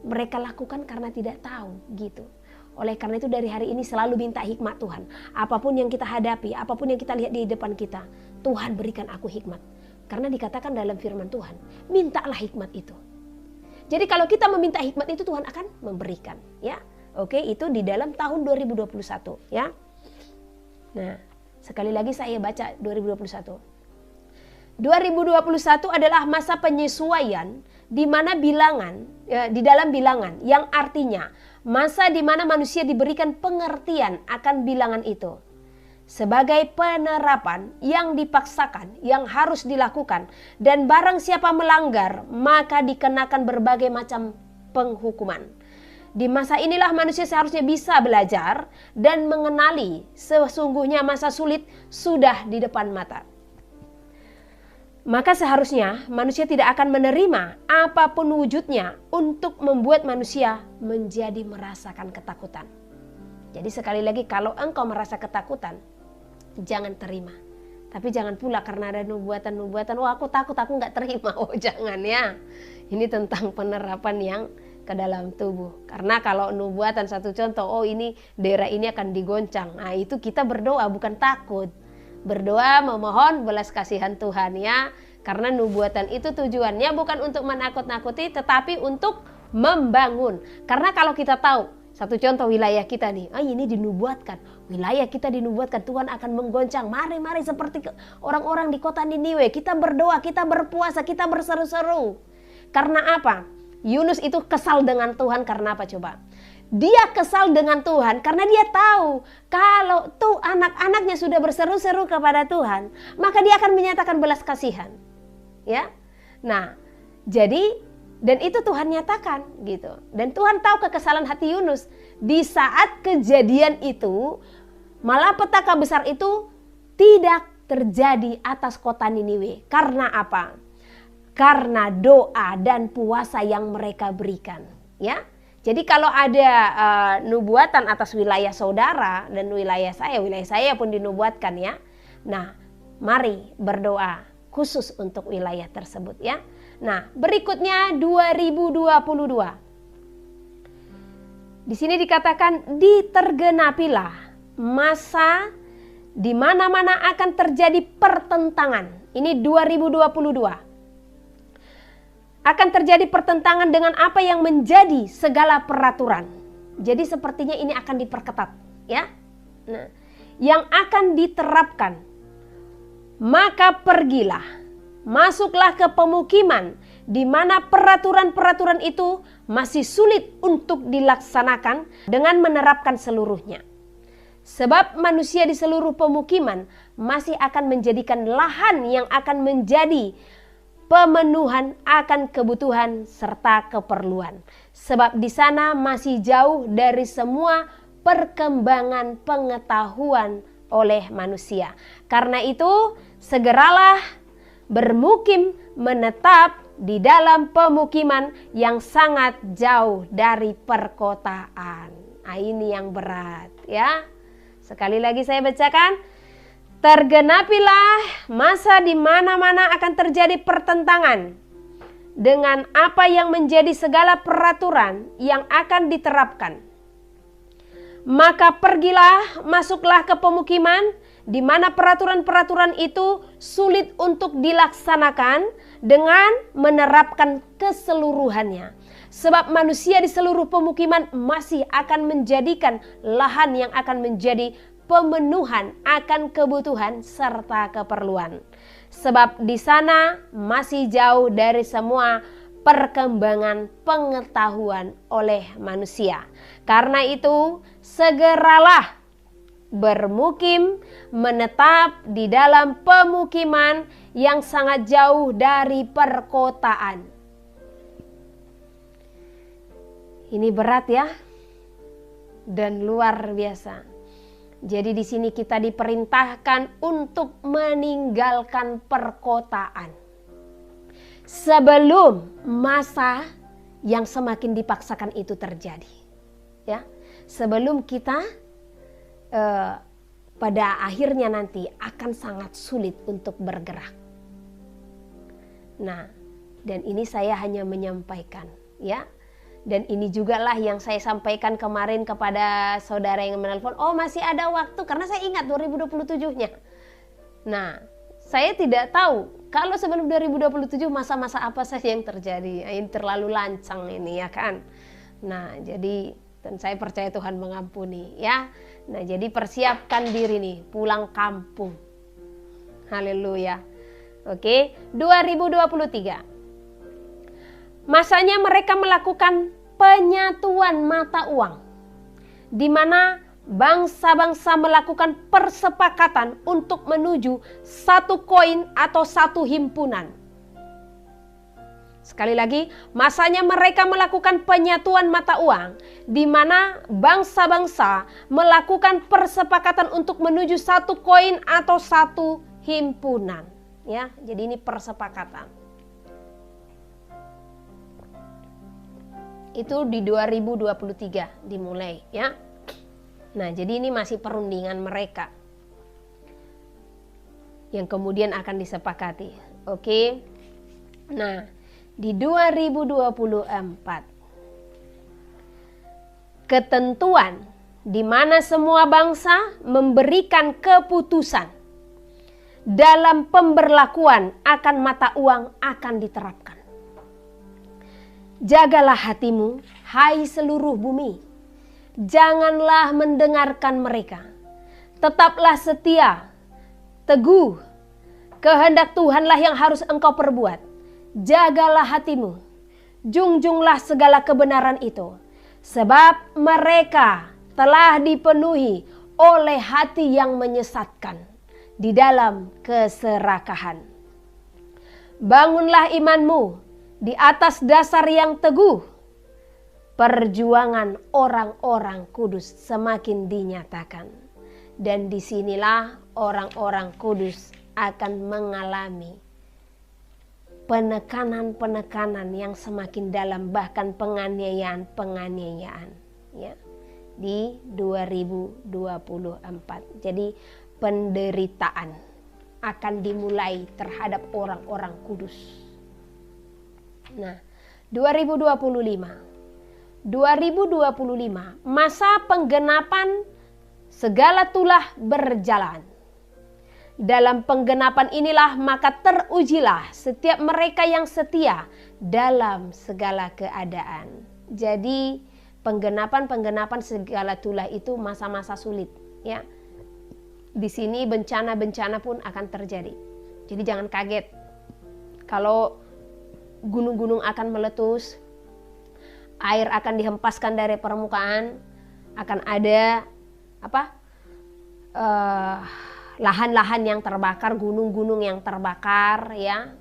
mereka lakukan karena tidak tahu gitu. Oleh karena itu dari hari ini selalu minta hikmat Tuhan. Apapun yang kita hadapi, apapun yang kita lihat di depan kita, Tuhan berikan aku hikmat. Karena dikatakan dalam firman Tuhan, mintalah hikmat itu. Jadi kalau kita meminta hikmat itu Tuhan akan memberikan. Ya, oke, itu di dalam tahun 2021. Ya. Nah, sekali lagi saya baca 2021. 2021 adalah masa penyesuaian di mana bilangan, di dalam bilangan yang artinya masa di mana manusia diberikan pengertian akan bilangan itu sebagai penerapan yang dipaksakan, yang harus dilakukan, dan barang siapa melanggar maka dikenakan berbagai macam penghukuman. Di masa inilah manusia seharusnya bisa belajar dan mengenali sesungguhnya masa sulit sudah di depan mata. Maka seharusnya manusia tidak akan menerima apapun wujudnya untuk membuat manusia menjadi merasakan ketakutan. Jadi sekali lagi, kalau engkau merasa ketakutan, jangan terima. Tapi jangan pula karena ada nubuatan-nubuatan, oh aku takut, aku nggak terima. Oh jangan ya. Ini tentang penerapan yang ke dalam tubuh. Karena kalau nubuatan, satu contoh, oh ini daerah ini akan digoncang. Nah itu kita berdoa bukan takut. Berdoa memohon belas kasihan Tuhan ya. Karena nubuatan itu tujuannya bukan untuk menakut-nakuti, tetapi untuk membangun. Karena kalau kita tahu, satu contoh wilayah kita nih, ini dinubuatkan, wilayah kita dinubuatkan Tuhan akan menggoncang. Mari seperti orang-orang di kota Niniwe, kita berdoa, kita berpuasa, kita berseru-seru. Karena apa? Yunus itu kesal dengan Tuhan karena apa coba? Dia kesal dengan Tuhan karena dia tahu kalau tuh anak-anaknya sudah berseru-seru kepada Tuhan, maka dia akan menyatakan belas kasihan. Ya. Nah, jadi dan itu Tuhan nyatakan gitu. Dan Tuhan tahu kekesalan hati Yunus. Di saat kejadian itu, malapetaka besar itu tidak terjadi atas kota Niniwe. Karena apa? Karena doa dan puasa yang mereka berikan. Ya. Jadi kalau ada nubuatan atas wilayah saudara dan wilayah saya pun dinubuatkan ya. Nah, mari berdoa khusus untuk wilayah tersebut ya. Nah, berikutnya 2022. Di sini dikatakan ditergenapilah masa di mana-mana akan terjadi pertentangan. Ini 2022. Akan terjadi pertentangan dengan apa yang menjadi segala peraturan. Jadi sepertinya ini akan diperketat, ya. Nah, yang akan diterapkan. Maka pergilah, masuklah ke pemukiman di mana peraturan-peraturan itu masih sulit untuk dilaksanakan dengan menerapkan seluruhnya. Sebab manusia di seluruh pemukiman masih akan menjadikan lahan yang akan menjadi pemenuhan akan kebutuhan serta keperluan. Sebab di sana masih jauh dari semua perkembangan pengetahuan oleh manusia. Karena itu segeralah bermukim menetap di dalam pemukiman yang sangat jauh dari perkotaan. Nah, ini yang berat ya. Sekali lagi saya bacakan. Tergenapilah masa di mana-mana akan terjadi pertentangan dengan apa yang menjadi segala peraturan yang akan diterapkan. Maka pergilah, masuklah ke pemukiman di mana peraturan-peraturan itu sulit untuk dilaksanakan dengan menerapkan keseluruhannya. Sebab manusia di seluruh pemukiman masih akan menjadikan lahan yang akan menjadi pemenuhan akan kebutuhan serta keperluan. Sebab di sana masih jauh dari semua perkembangan pengetahuan oleh manusia. Karena itu segeralah bermukim menetap di dalam pemukiman yang sangat jauh dari perkotaan. Ini berat ya, dan luar biasa. Jadi di sini kita diperintahkan untuk meninggalkan perkotaan sebelum masa yang semakin dipaksakan itu terjadi. Ya, sebelum kita pada akhirnya nanti akan sangat sulit untuk bergerak. Nah, dan ini saya hanya menyampaikan, ya. Dan ini juga lah yang saya sampaikan kemarin kepada saudara yang menelpon, oh masih ada waktu, karena saya ingat 2027-nya. Nah, saya tidak tahu kalau sebelum 2027 masa-masa apa saja yang terjadi. Ini terlalu lancang ini ya kan. Nah, jadi dan saya percaya Tuhan mengampuni ya. Nah, jadi persiapkan diri nih pulang kampung. Haleluya. Oke, 2023. Masanya mereka melakukan penyatuan mata uang, di mana bangsa-bangsa melakukan persepakatan untuk menuju satu koin atau satu himpunan. Sekali lagi, masanya mereka melakukan penyatuan mata uang, di mana bangsa-bangsa melakukan persepakatan untuk menuju satu koin atau satu himpunan. Ya, jadi ini persepakatan. Itu di 2023 dimulai, ya. Nah, jadi ini masih perundingan mereka yang kemudian akan disepakati. Oke. Nah, di 2024 ketentuan di mana semua bangsa memberikan keputusan dalam pemberlakuan akan mata uang akan diterapkan. Jagalah hatimu, hai seluruh bumi. Janganlah mendengarkan mereka. Tetaplah setia, teguh. Kehendak Tuhanlah yang harus engkau perbuat. Jagalah hatimu. Junjunglah segala kebenaran itu. Sebab mereka telah dipenuhi oleh hati yang menyesatkan di dalam keserakahan. Bangunlah imanmu di atas dasar yang teguh. Perjuangan orang-orang kudus semakin dinyatakan. Dan disinilah orang-orang kudus akan mengalami penekanan-penekanan yang semakin dalam, bahkan penganiayaan-penganiayaan, ya, di 2024. Jadi penderitaan akan dimulai terhadap orang-orang kudus. Nah, 2025 masa penggenapan segala tulah berjalan. Dalam penggenapan inilah maka terujilah setiap mereka yang setia dalam segala keadaan. Jadi penggenapan segala tulah itu masa-masa sulit, ya. Di sini bencana-bencana pun akan terjadi. Jadi jangan kaget kalau gunung-gunung akan meletus, air akan dihempaskan dari permukaan, akan ada lahan-lahan yang terbakar, gunung-gunung yang terbakar, ya.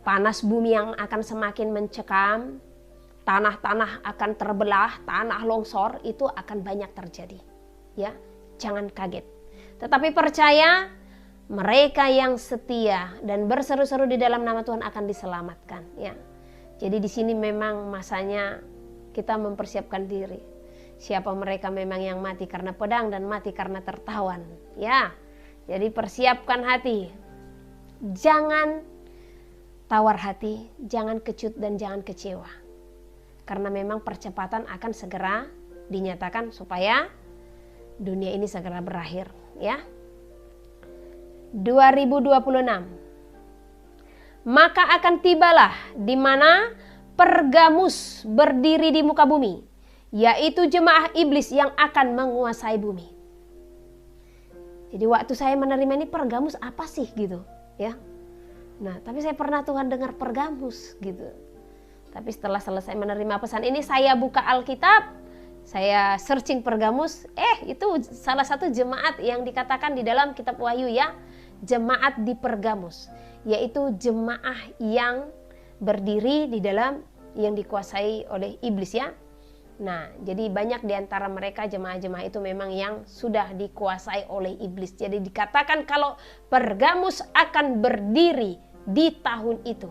Panas bumi yang akan semakin mencekam, tanah-tanah akan terbelah, tanah longsor itu akan banyak terjadi, ya. Jangan kaget. Tetapi percaya, mereka yang setia dan berseru-seru di dalam nama Tuhan akan diselamatkan, ya. Jadi di sini memang masanya kita mempersiapkan diri. Siapa mereka memang yang mati karena pedang dan mati karena tertawan, ya. Jadi persiapkan hati. Jangan tawar hati, jangan kecut dan jangan kecewa. Karena memang percepatan akan segera dinyatakan supaya dunia ini segera berakhir, ya. 2026. Maka akan tibalah di mana Pergamus berdiri di muka bumi, yaitu jemaah iblis yang akan menguasai bumi. Jadi waktu saya menerima ini Pergamus apa sih gitu, ya. Nah, tapi saya pernah Tuhan dengar Pergamus gitu. Tapi setelah selesai menerima pesan ini, saya buka Alkitab, saya searching Pergamus, itu salah satu jemaat yang dikatakan di dalam kitab Wahyu, ya, jemaat di Pergamus, yaitu jemaah yang berdiri di dalam yang dikuasai oleh iblis, ya. Nah, jadi banyak di antara mereka jemaah-jemaah itu memang yang sudah dikuasai oleh iblis. Jadi dikatakan kalau Pergamus akan berdiri di tahun itu.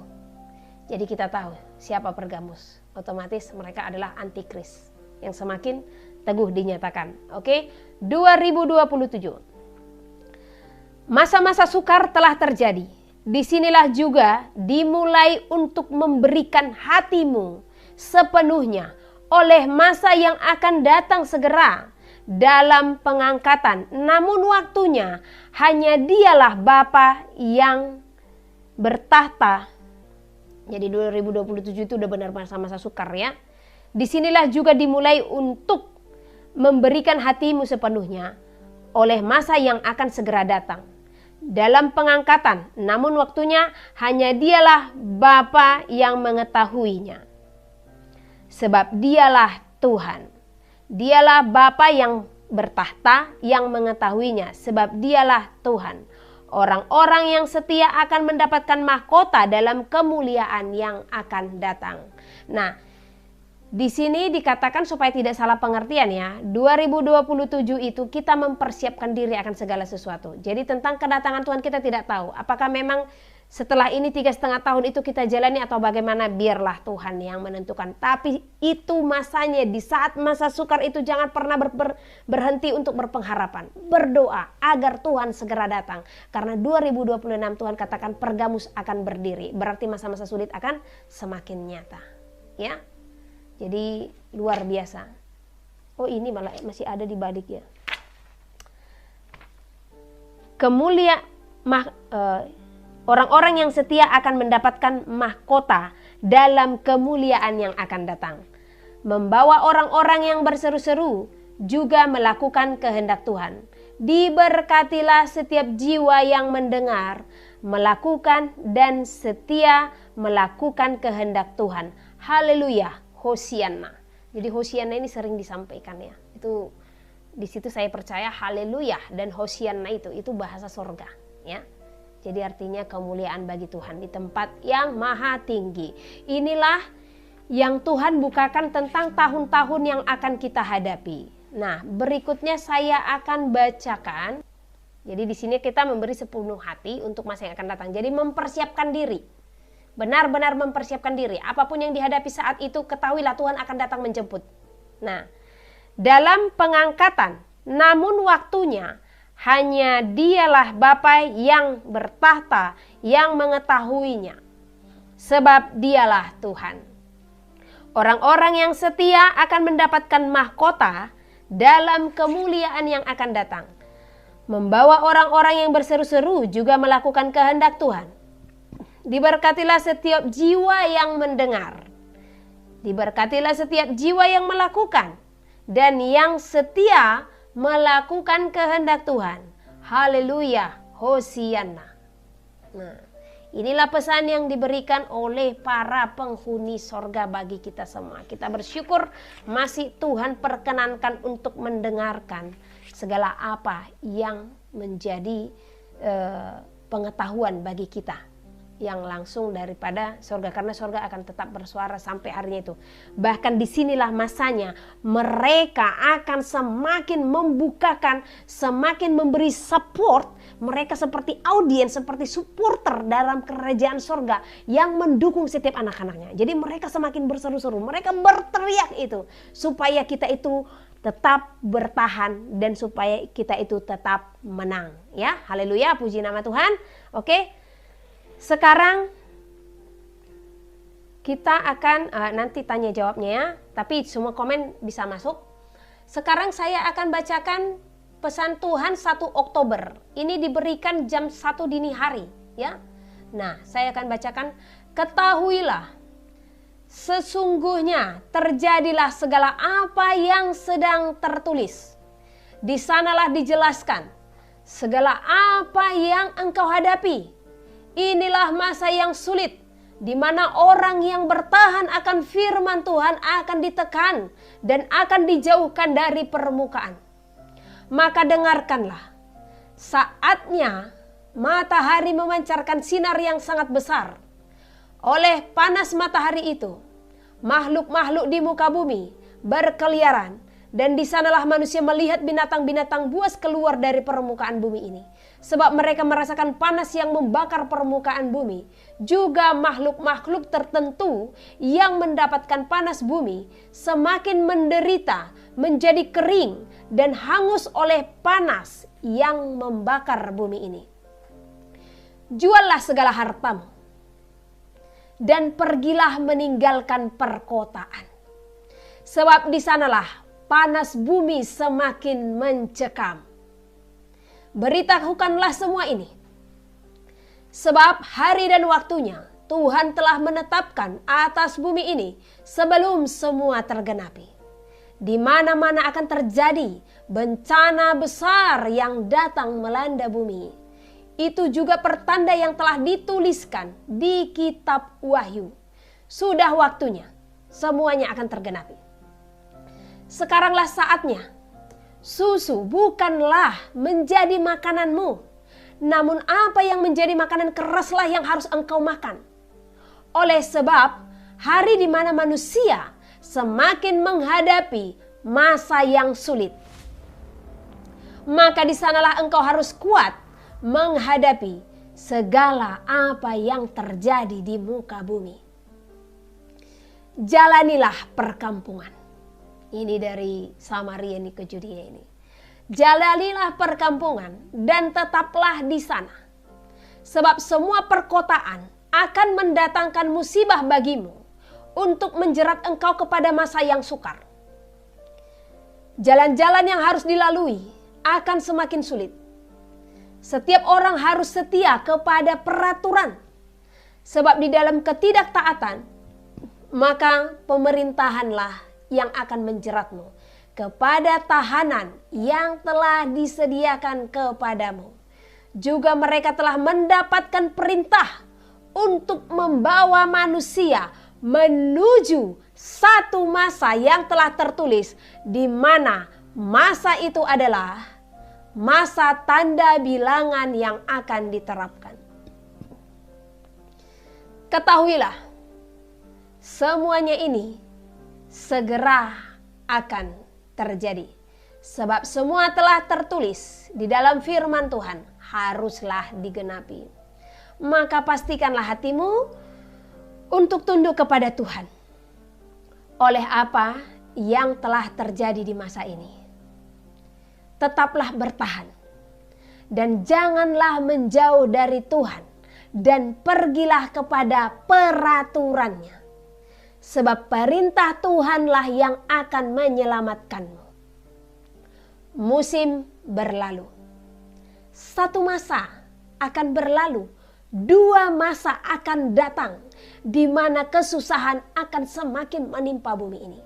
Jadi kita tahu siapa Pergamus. Otomatis mereka adalah antikris yang semakin teguh dinyatakan. Oke, 2027. Masa-masa sukar telah terjadi. Disinilah juga dimulai untuk memberikan hatimu sepenuhnya oleh masa yang akan datang segera dalam pengangkatan. Namun waktunya hanya dialah Bapa yang bertahta. Jadi 2027 itu udah benar masa-masa sukar, ya. Disinilah juga dimulai untuk memberikan hatimu sepenuhnya oleh masa yang akan segera datang dalam pengangkatan. Namun waktunya hanya dialah Bapa yang mengetahuinya. sebab dialah Tuhan. Dialah Bapa yang bertahta yang mengetahuinya, sebab dialah Tuhan. Orang-orang yang setia akan mendapatkan mahkota dalam kemuliaan yang akan datang. Nah, di sini dikatakan supaya tidak salah pengertian ya, 2027 itu kita mempersiapkan diri akan segala sesuatu. Jadi tentang kedatangan Tuhan kita tidak tahu. Apakah memang setelah ini 3,5 tahun itu kita jalani atau bagaimana, biarlah Tuhan yang menentukan. Tapi itu masanya, di saat masa sukar itu jangan pernah berhenti untuk berpengharapan. Berdoa agar Tuhan segera datang. Karena 2026 Tuhan katakan Pergamus akan berdiri. Berarti masa-masa sulit akan semakin nyata. Ya, jadi luar biasa. Oh, ini malah masih ada di balik ya. Orang-orang yang setia akan mendapatkan mahkota dalam kemuliaan yang akan datang. Membawa orang-orang yang berseru-seru juga melakukan kehendak Tuhan. Diberkatilah setiap jiwa yang mendengar, melakukan dan setia melakukan kehendak Tuhan. Haleluya, Hosianna. Jadi Hosianna ini sering disampaikan ya. Itu di situ saya percaya haleluya dan Hosianna itu bahasa sorga ya. Jadi artinya kemuliaan bagi Tuhan di tempat yang maha tinggi. Inilah yang Tuhan bukakan tentang tahun-tahun yang akan kita hadapi. Nah, berikutnya saya akan bacakan. Jadi di sini kita memberi sepenuh hati untuk masa yang akan datang. Jadi mempersiapkan diri. Benar-benar mempersiapkan diri. Apapun yang dihadapi saat itu, ketahuilah Tuhan akan datang menjemput. Nah, dalam pengangkatan, namun waktunya, hanya dialah Bapa yang bertahta yang mengetahuinya. Sebab dialah Tuhan. Orang-orang yang setia akan mendapatkan mahkota dalam kemuliaan yang akan datang. Membawa orang-orang yang berseru-seru juga melakukan kehendak Tuhan. Diberkatilah setiap jiwa yang mendengar. Diberkatilah setiap jiwa yang melakukan. Dan yang setia melakukan kehendak Tuhan. Haleluya, Hosianna. Nah, inilah pesan yang diberikan oleh para penghuni sorga bagi kita semua. Kita bersyukur masih Tuhan perkenankan untuk mendengarkan segala apa yang menjadi pengetahuan bagi kita yang langsung daripada sorga, karena sorga akan tetap bersuara sampai harinya itu. Bahkan disinilah masanya mereka akan semakin membukakan, semakin memberi support. Mereka seperti audiens, seperti supporter dalam kerajaan sorga yang mendukung setiap anak-anaknya. Jadi mereka semakin berseru-seru, mereka berteriak itu supaya kita itu tetap bertahan dan supaya kita itu tetap menang. Ya, haleluya, puji nama Tuhan. Oke. Sekarang kita akan nanti tanya jawabnya ya, tapi semua komen bisa masuk. Sekarang saya akan bacakan pesan Tuhan 1 Oktober. Ini diberikan jam 1 dini hari ya. Nah, saya akan bacakan, ketahuilah sesungguhnya terjadilah segala apa yang sedang tertulis. Di sanalah dijelaskan segala apa yang engkau hadapi. Inilah masa yang sulit, di mana orang yang bertahan akan firman Tuhan akan ditekan dan akan dijauhkan dari permukaan. Maka dengarkanlah, saatnya matahari memancarkan sinar yang sangat besar. Oleh panas matahari itu, makhluk-makhluk di muka bumi berkeliaran, dan di sanalah manusia melihat binatang-binatang buas keluar dari permukaan bumi ini. Sebab mereka merasakan panas yang membakar permukaan bumi. Juga makhluk-makhluk tertentu yang mendapatkan panas bumi semakin menderita, menjadi kering dan hangus oleh panas yang membakar bumi ini. Juallah segala hartamu dan pergilah meninggalkan perkotaan. Sebab di sanalah panas bumi semakin mencekam. Beritahukanlah semua ini. Sebab hari dan waktunya Tuhan telah menetapkan atas bumi ini sebelum semua tergenapi. Di mana-mana akan terjadi bencana besar yang datang melanda bumi. Itu juga pertanda yang telah dituliskan di kitab Wahyu. Sudah waktunya semuanya akan tergenapi. Sekaranglah saatnya. Susu bukanlah menjadi makananmu, namun apa yang menjadi makanan keraslah yang harus engkau makan. Oleh sebab hari di mana manusia semakin menghadapi masa yang sulit, maka di sanalah engkau harus kuat menghadapi segala apa yang terjadi di muka bumi. Jalanilah perkampungan. Ini dari Samaria ini ke Judea ini. Jalanilah perkampungan dan tetaplah di sana. Sebab semua perkotaan akan mendatangkan musibah bagimu untuk menjerat engkau kepada masa yang sukar. Jalan-jalan yang harus dilalui akan semakin sulit. Setiap orang harus setia kepada peraturan. Sebab di dalam ketidaktaatan, maka pemerintahanlah yang akan menjeratmu kepada tahanan yang telah disediakan kepadamu. Juga mereka telah mendapatkan perintah untuk membawa manusia menuju satu masa yang telah tertulis, di mana masa itu adalah masa tanda bilangan yang akan diterapkan. Ketahuilah, semuanya ini segera akan terjadi. Sebab semua telah tertulis di dalam firman Tuhan, haruslah digenapi. Maka pastikanlah hatimu untuk tunduk kepada Tuhan oleh apa yang telah terjadi di masa ini. Tetaplah bertahan dan janganlah menjauh dari Tuhan, dan pergilah kepada peraturannya. Sebab perintah Tuhanlah yang akan menyelamatkanmu. Musim berlalu. Satu masa akan berlalu. Dua masa akan datang, di mana kesusahan akan semakin menimpa bumi ini.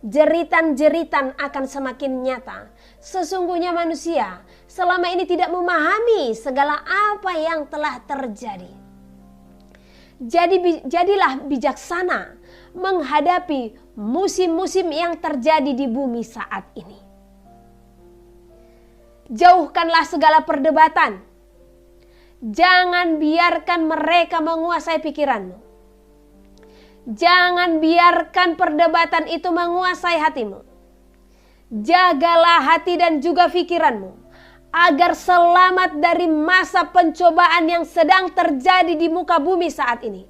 Jeritan-jeritan akan semakin nyata. Sesungguhnya manusia selama ini tidak memahami segala apa yang telah terjadi. Jadilah bijaksana menghadapi musim-musim yang terjadi di bumi saat ini. Jauhkanlah segala perdebatan. Jangan biarkan mereka menguasai pikiranmu. Jangan biarkan perdebatan itu menguasai hatimu. Jagalah hati dan juga pikiranmu, agar selamat dari masa pencobaan yang sedang terjadi di muka bumi saat ini.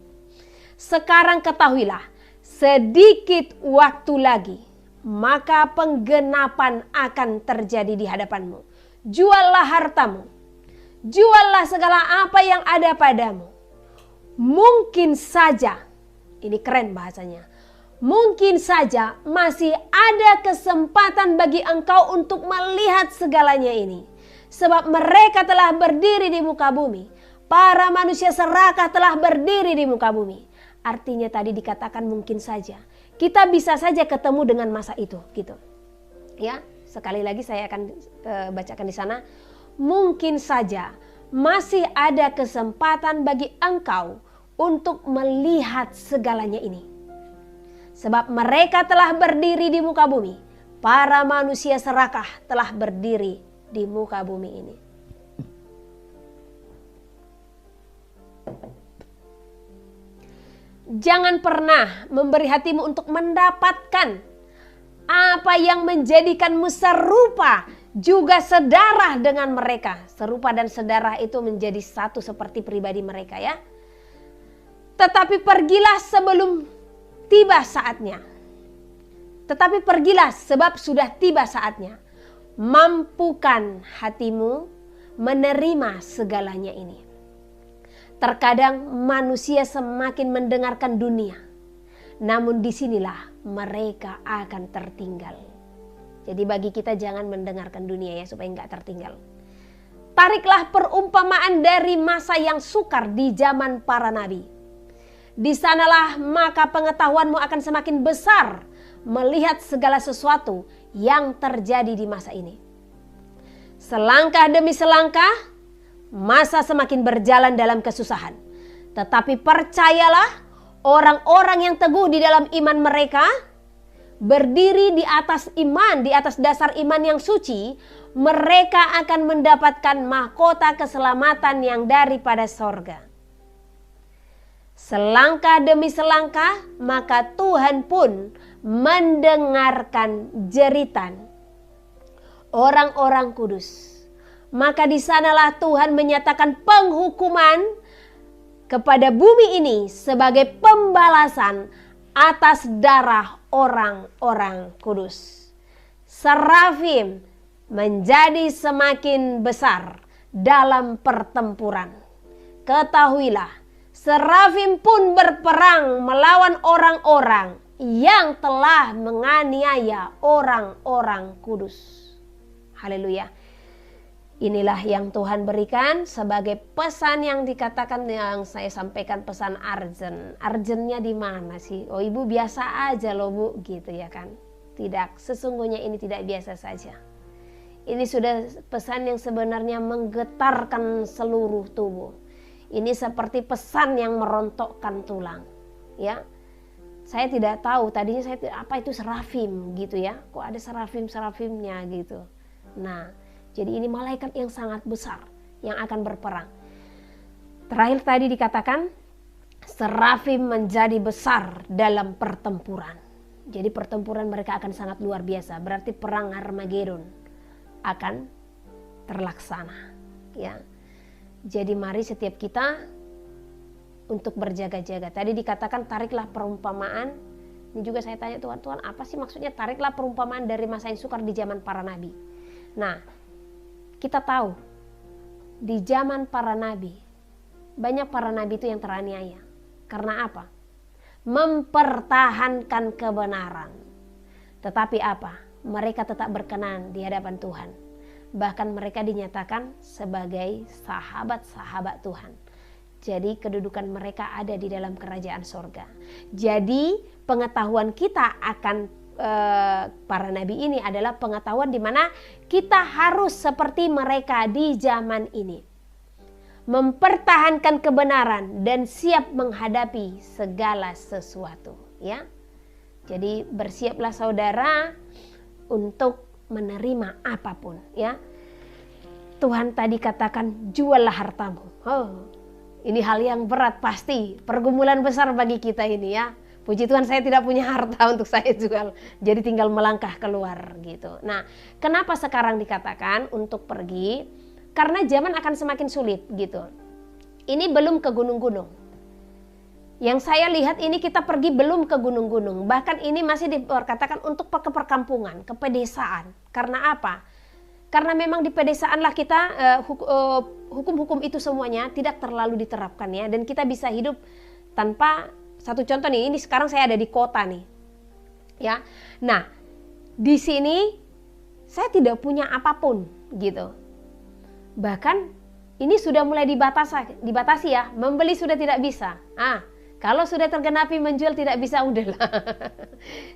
Sekarang ketahuilah, sedikit waktu lagi, maka penggenapan akan terjadi di hadapanmu. Juallah hartamu, juallah segala apa yang ada padamu. Mungkin saja, ini keren bahasanya, mungkin saja masih ada kesempatan bagi engkau untuk melihat segalanya ini. Sebab mereka telah berdiri di muka bumi. Para manusia serakah telah berdiri di muka bumi. Artinya tadi dikatakan mungkin saja. Kita bisa saja ketemu dengan masa itu, gitu. Ya, sekali lagi saya akan bacakan di sana. Mungkin saja masih ada kesempatan bagi engkau untuk melihat segalanya ini. Sebab mereka telah berdiri di muka bumi. Para manusia serakah telah berdiri di muka bumi ini. Jangan pernah memberi hatimu untuk mendapatkan apa yang menjadikanmu serupa juga sedarah dengan mereka. Serupa dan sedarah itu menjadi satu seperti pribadi mereka, ya. Tetapi pergilah sebelum tiba saatnya. Tetapi pergilah sebab sudah tiba saatnya. Mampukan hatimu menerima segalanya ini. Terkadang manusia semakin mendengarkan dunia, namun disinilah mereka akan tertinggal. Jadi bagi kita jangan mendengarkan dunia, ya, supaya nggak tertinggal. Tariklah perumpamaan dari masa yang sukar di zaman para nabi. Di sanalah maka pengetahuanmu akan semakin besar melihat segala sesuatu yang terjadi di masa ini. Selangkah demi selangkah, masa semakin berjalan dalam kesusahan. Tetapi percayalah, Orang-orang yang teguh di dalam iman mereka, berdiri di atas iman, di atas dasar iman yang suci, mereka akan mendapatkan mahkota keselamatan yang daripada sorga. Selangkah demi selangkah, maka Tuhan pun mendengarkan jeritan orang-orang kudus. Maka di sanalah Tuhan menyatakan penghukuman kepada bumi ini sebagai pembalasan atas darah orang-orang kudus. Serafim menjadi semakin besar dalam pertempuran. Ketahuilah, serafim pun berperang melawan orang-orang yang telah menganiaya orang-orang kudus. Haleluya. Inilah yang Tuhan berikan sebagai pesan yang dikatakan, yang saya sampaikan, pesan urgent. Urgentnya di mana sih? Oh, ibu biasa aja loh bu, gitu ya kan? Tidak, sesungguhnya ini tidak biasa saja. Ini sudah pesan yang sebenarnya menggetarkan seluruh tubuh. Ini seperti pesan yang merontokkan tulang, ya. Saya tidak tahu tadinya apa itu serafim gitu ya? Kok ada serafimnya gitu? Nah. Jadi ini malaikat yang sangat besar yang akan berperang. Terakhir tadi dikatakan serafim menjadi besar dalam pertempuran. Jadi pertempuran mereka akan sangat luar biasa. Berarti perang Armageddon akan terlaksana. Ya. Jadi mari setiap kita untuk berjaga-jaga. Tadi dikatakan tariklah perumpamaan. Ini juga saya tanya Tuhan, apa sih maksudnya tariklah perumpamaan dari masa yang sukar di zaman para nabi? Nah, kita tahu di zaman para nabi, banyak para nabi itu yang teraniaya. Karena apa? Mempertahankan kebenaran. Tetapi apa? Mereka tetap berkenan di hadapan Tuhan. Bahkan mereka dinyatakan sebagai sahabat-sahabat Tuhan. Jadi kedudukan mereka ada di dalam kerajaan sorga. Jadi pengetahuan kita akan para nabi ini adalah pengetahuan di mana kita harus seperti mereka di zaman ini, mempertahankan kebenaran dan siap menghadapi segala sesuatu, ya. Jadi bersiaplah saudara untuk menerima apapun, ya. Tuhan tadi katakan juallah hartamu. Oh, ini hal yang berat pasti, pergumulan besar bagi kita ini, ya. Puji Tuhan saya tidak punya harta untuk saya jual, jadi tinggal melangkah keluar gitu. Nah, kenapa sekarang dikatakan untuk pergi? Karena zaman akan semakin sulit gitu. Ini belum ke gunung-gunung. Yang saya lihat ini kita pergi belum ke gunung-gunung. Bahkan ini masih dikatakan untuk ke perkampungan, ke pedesaan. Karena apa? Karena memang di pedesaan lah kita hukum-hukum itu semuanya tidak terlalu diterapkan ya. Dan kita bisa hidup tanpa. Satu contoh nih, ini sekarang saya ada di kota nih, ya. Nah, di sini saya tidak punya apapun, gitu. Bahkan ini sudah mulai dibatasi ya, membeli sudah tidak bisa. Kalau sudah tergenapi menjual tidak bisa, udahlah.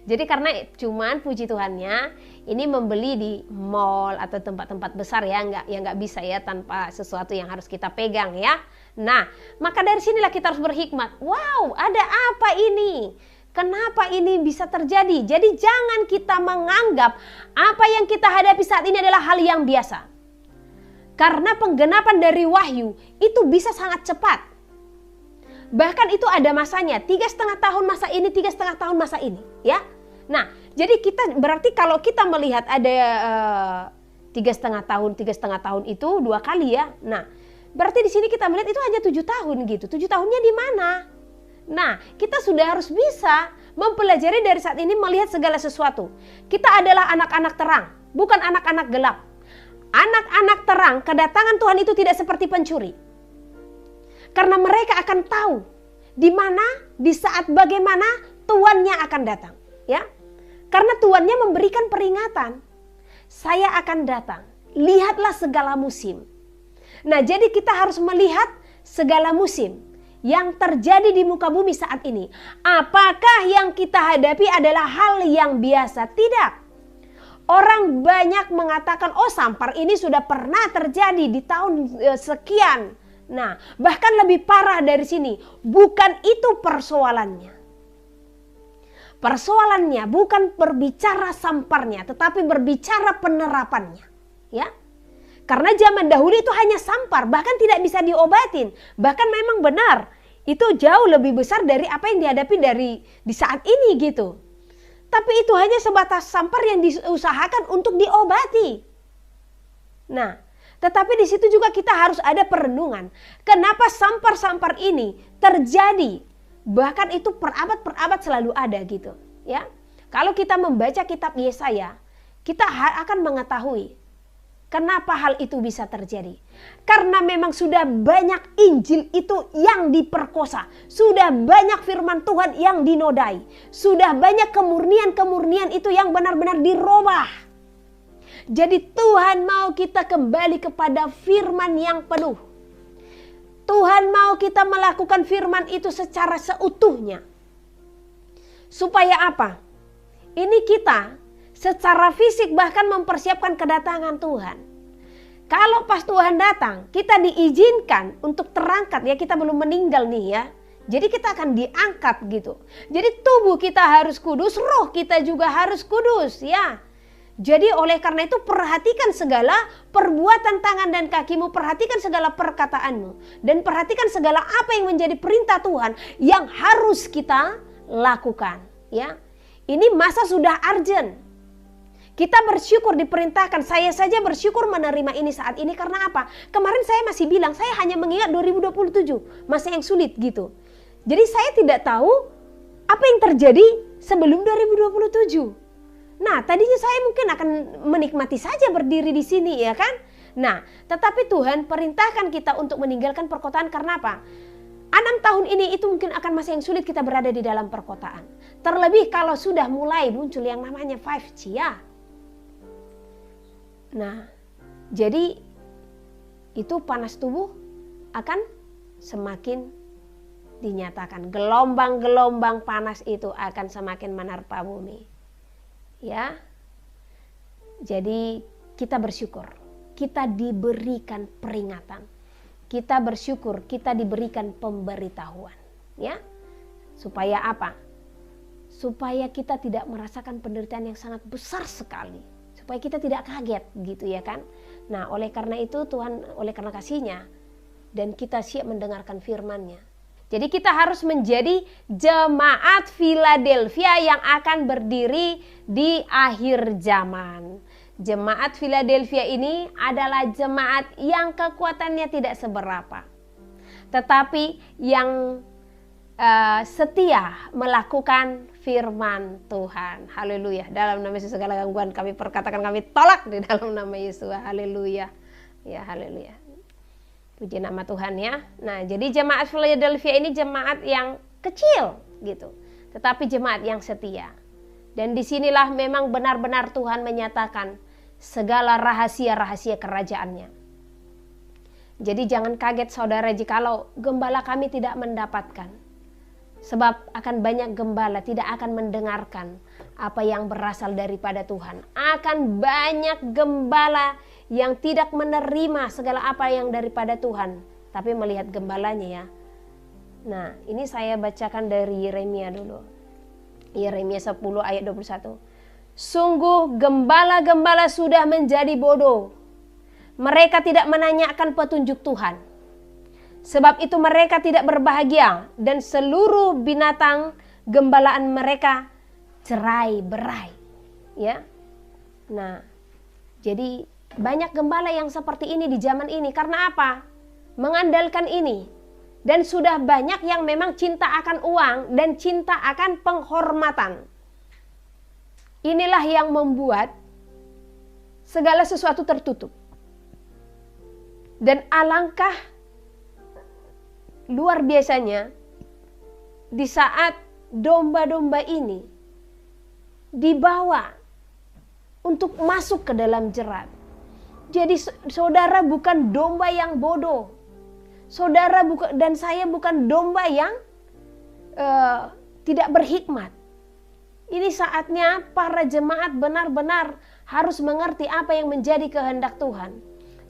Jadi karena cuman puji Tuhannya, ini membeli di mall atau tempat-tempat besar ya, nggak bisa ya tanpa sesuatu yang harus kita pegang ya. Nah, maka dari sinilah kita harus berhikmat. Wow, ada apa ini? Kenapa ini bisa terjadi? Jadi jangan kita menganggap apa yang kita hadapi saat ini adalah hal yang biasa. Karena penggenapan dari wahyu itu bisa sangat cepat. Bahkan itu ada masanya, 3,5 tahun masa ini, 3,5 tahun masa ini, ya. Nah, jadi kita berarti kalau kita melihat ada 3,5 tahun itu 2 kali ya. Nah, berarti di sini kita melihat itu hanya 7 tahun gitu. 7 tahunnya di mana? Nah, kita sudah harus bisa mempelajari dari saat ini melihat segala sesuatu. Kita adalah anak-anak terang, bukan anak-anak gelap. Anak-anak terang, kedatangan Tuhan itu tidak seperti pencuri. Karena mereka akan tahu di mana, di saat bagaimana tuannya akan datang, ya. Karena tuannya memberikan peringatan. Saya akan datang. Lihatlah segala musim. Nah, jadi kita harus melihat segala musim yang terjadi di muka bumi saat ini. Apakah yang kita hadapi adalah hal yang biasa? Tidak. Orang banyak mengatakan, oh sampar ini sudah pernah terjadi di tahun sekian. Nah, bahkan lebih parah dari sini, bukan itu persoalannya. Persoalannya bukan berbicara samparnya, tetapi berbicara penerapannya. Ya, karena zaman dahulu itu hanya sampar, bahkan tidak bisa diobatin. Bahkan memang benar, itu jauh lebih besar dari apa yang dihadapi di saat ini gitu. Tapi itu hanya sebatas sampar yang diusahakan untuk diobati. Nah, tetapi di situ juga kita harus ada perenungan. Kenapa sampar-sampar ini terjadi? Bahkan itu per abad selalu ada gitu. Ya, kalau kita membaca kitab Yesaya, kita akan mengetahui kenapa hal itu bisa terjadi. Karena memang sudah banyak Injil itu yang diperkosa. Sudah banyak firman Tuhan yang dinodai. Sudah banyak kemurnian-kemurnian itu yang benar-benar dirubah. Jadi Tuhan mau kita kembali kepada firman yang penuh. Tuhan mau kita melakukan firman itu secara seutuhnya. Supaya apa? Ini kita secara fisik bahkan mempersiapkan kedatangan Tuhan. Kalau pas Tuhan datang, kita diizinkan untuk terangkat ya, kita belum meninggal nih ya. Jadi kita akan diangkat gitu. Jadi tubuh kita harus kudus, roh kita juga harus kudus ya. Jadi oleh karena itu perhatikan segala perbuatan tangan dan kakimu, perhatikan segala perkataanmu, dan perhatikan segala apa yang menjadi perintah Tuhan yang harus kita lakukan. Ya, ini masa sudah urgent. Kita bersyukur diperintahkan, saya saja bersyukur menerima ini saat ini karena apa? Kemarin saya masih bilang saya hanya mengingat 2027, masa yang sulit gitu. Jadi saya tidak tahu apa yang terjadi sebelum 2027. Nah, tadinya saya mungkin akan menikmati saja berdiri di sini ya kan. Nah, tetapi Tuhan perintahkan kita untuk meninggalkan perkotaan karena apa? 6 tahun ini itu mungkin akan masa yang sulit kita berada di dalam perkotaan. Terlebih kalau sudah mulai muncul yang namanya 5G ya. Nah, jadi itu panas tubuh akan semakin dinyatakan. Gelombang-gelombang panas itu akan semakin menerpa bumi. Ya, jadi kita bersyukur, kita diberikan peringatan, kita bersyukur, kita diberikan pemberitahuan, ya, supaya apa? Supaya kita tidak merasakan penderitaan yang sangat besar sekali, supaya kita tidak kaget, gitu ya kan? Nah, oleh karena itu Tuhan, oleh karena kasih-Nya, dan kita siap mendengarkan firman-Nya. Jadi kita harus menjadi jemaat Philadelphia yang akan berdiri di akhir zaman. Jemaat Philadelphia ini adalah jemaat yang kekuatannya tidak seberapa. Tetapi yang setia melakukan firman Tuhan. Haleluya. Dalam nama Yesus segala gangguan kami perkatakan, kami tolak di dalam nama Yesus. Haleluya. Ya, haleluya. Puji nama Tuhan ya. Nah, jadi jemaat Philadelphia ini jemaat yang kecil gitu, tetapi jemaat yang setia. Dan disinilah memang benar-benar Tuhan menyatakan segala rahasia-rahasia kerajaannya. Jadi jangan kaget saudara jikalau gembala kami tidak mendapatkan. Sebab akan banyak gembala tidak akan mendengarkan apa yang berasal daripada Tuhan. Akan banyak gembala yang tidak menerima segala apa yang daripada Tuhan, tapi melihat gembalanya ya. Nah, ini saya bacakan dari Yeremia dulu. Yeremia 10 ayat 21. Sungguh gembala-gembala sudah menjadi bodoh. Mereka tidak menanyakan petunjuk Tuhan. Sebab itu mereka tidak berbahagia dan seluruh binatang gembalaan mereka cerai-berai. Ya. Nah, jadi banyak gembala yang seperti ini di zaman ini. Karena apa? Mengandalkan ini. Dan sudah banyak yang memang cinta akan uang dan cinta akan penghormatan. Inilah yang membuat segala sesuatu tertutup. Dan alangkah luar biasanya di saat domba-domba ini dibawa untuk masuk ke dalam jerat. Jadi saudara bukan domba yang bodoh. Saudara dan saya bukan domba yang tidak berhikmat. Ini saatnya para jemaat benar-benar harus mengerti apa yang menjadi kehendak Tuhan.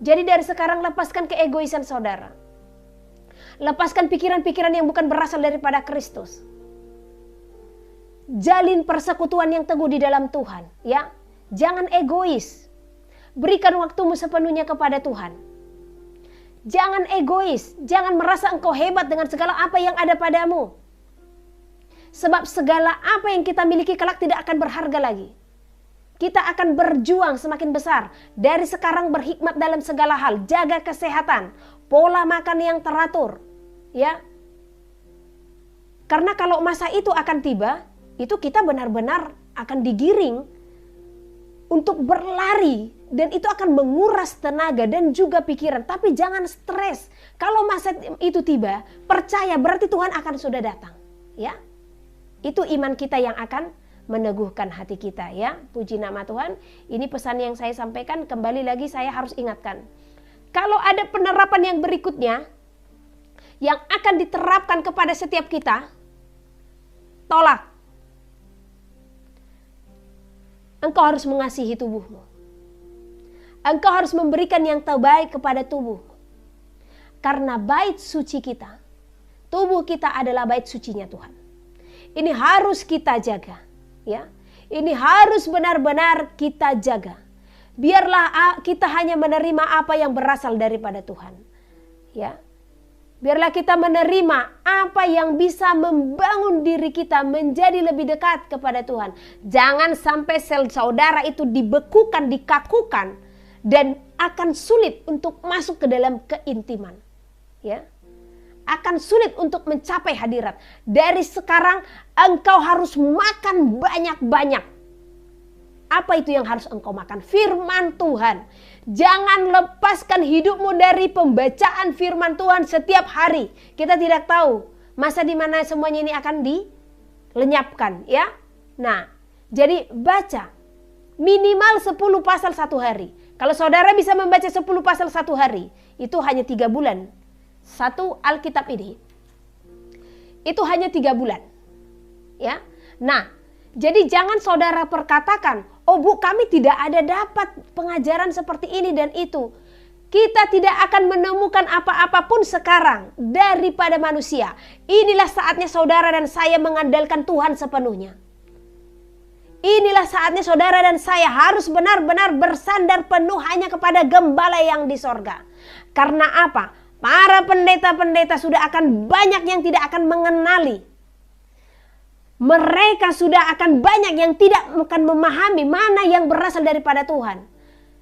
Jadi dari sekarang lepaskan keegoisan saudara. Lepaskan pikiran-pikiran yang bukan berasal daripada Kristus. Jalin persekutuan yang teguh di dalam Tuhan, ya. Jangan egois. Berikan waktumu sepenuhnya kepada Tuhan. Jangan egois, jangan merasa engkau hebat dengan segala apa yang ada padamu. Sebab segala apa yang kita miliki kelak tidak akan berharga lagi. Kita akan berjuang semakin besar. Dari sekarang berhikmat dalam segala hal, jaga kesehatan, pola makan yang teratur, ya. Karena kalau masa itu akan tiba, itu kita benar-benar akan digiring untuk berlari, dan itu akan menguras tenaga dan juga pikiran. Tapi jangan stres. Kalau masa itu tiba, percaya berarti Tuhan akan sudah datang, ya. Itu iman kita yang akan meneguhkan hati kita, ya. Puji nama Tuhan. Ini pesan yang saya sampaikan. Kembali lagi saya harus ingatkan, kalau ada penerapan yang berikutnya yang akan diterapkan kepada setiap kita, tolak. Engkau harus mengasihi tubuhmu. Engkau harus memberikan yang terbaik kepada tubuhmu. Karena bait suci kita, tubuh kita adalah bait sucinya Tuhan. Ini harus kita jaga, ya. Ini harus benar-benar kita jaga. Biarlah kita hanya menerima apa yang berasal daripada Tuhan, ya. Biarlah kita menerima apa yang bisa membangun diri kita menjadi lebih dekat kepada Tuhan. Jangan sampai sel saudara itu dibekukan, dikakukan, dan akan sulit untuk masuk ke dalam keintiman, ya. Akan sulit untuk mencapai hadirat. Dari sekarang engkau harus makan banyak-banyak. Apa itu yang harus engkau makan? Firman Tuhan. Jangan lepaskan hidupmu dari pembacaan firman Tuhan setiap hari. Kita tidak tahu masa di mana semuanya ini akan dilenyapkan, ya. Nah, jadi baca minimal 10 pasal satu hari. Kalau saudara bisa membaca 10 pasal satu hari, itu hanya 3 bulan. Satu Alkitab ini, itu hanya 3 bulan, ya. Nah, jadi jangan saudara perkatakan, oh Bu, kami tidak ada dapat pengajaran seperti ini dan itu. Kita tidak akan menemukan apa-apapun sekarang daripada manusia. Inilah saatnya saudara dan saya mengandalkan Tuhan sepenuhnya. Inilah saatnya saudara dan saya harus benar-benar bersandar penuh hanya kepada Gembala yang di sorga. Karena apa? Para pendeta-pendeta sudah akan banyak yang tidak akan mengenali. Mereka sudah akan banyak yang tidak akan memahami mana yang berasal daripada Tuhan.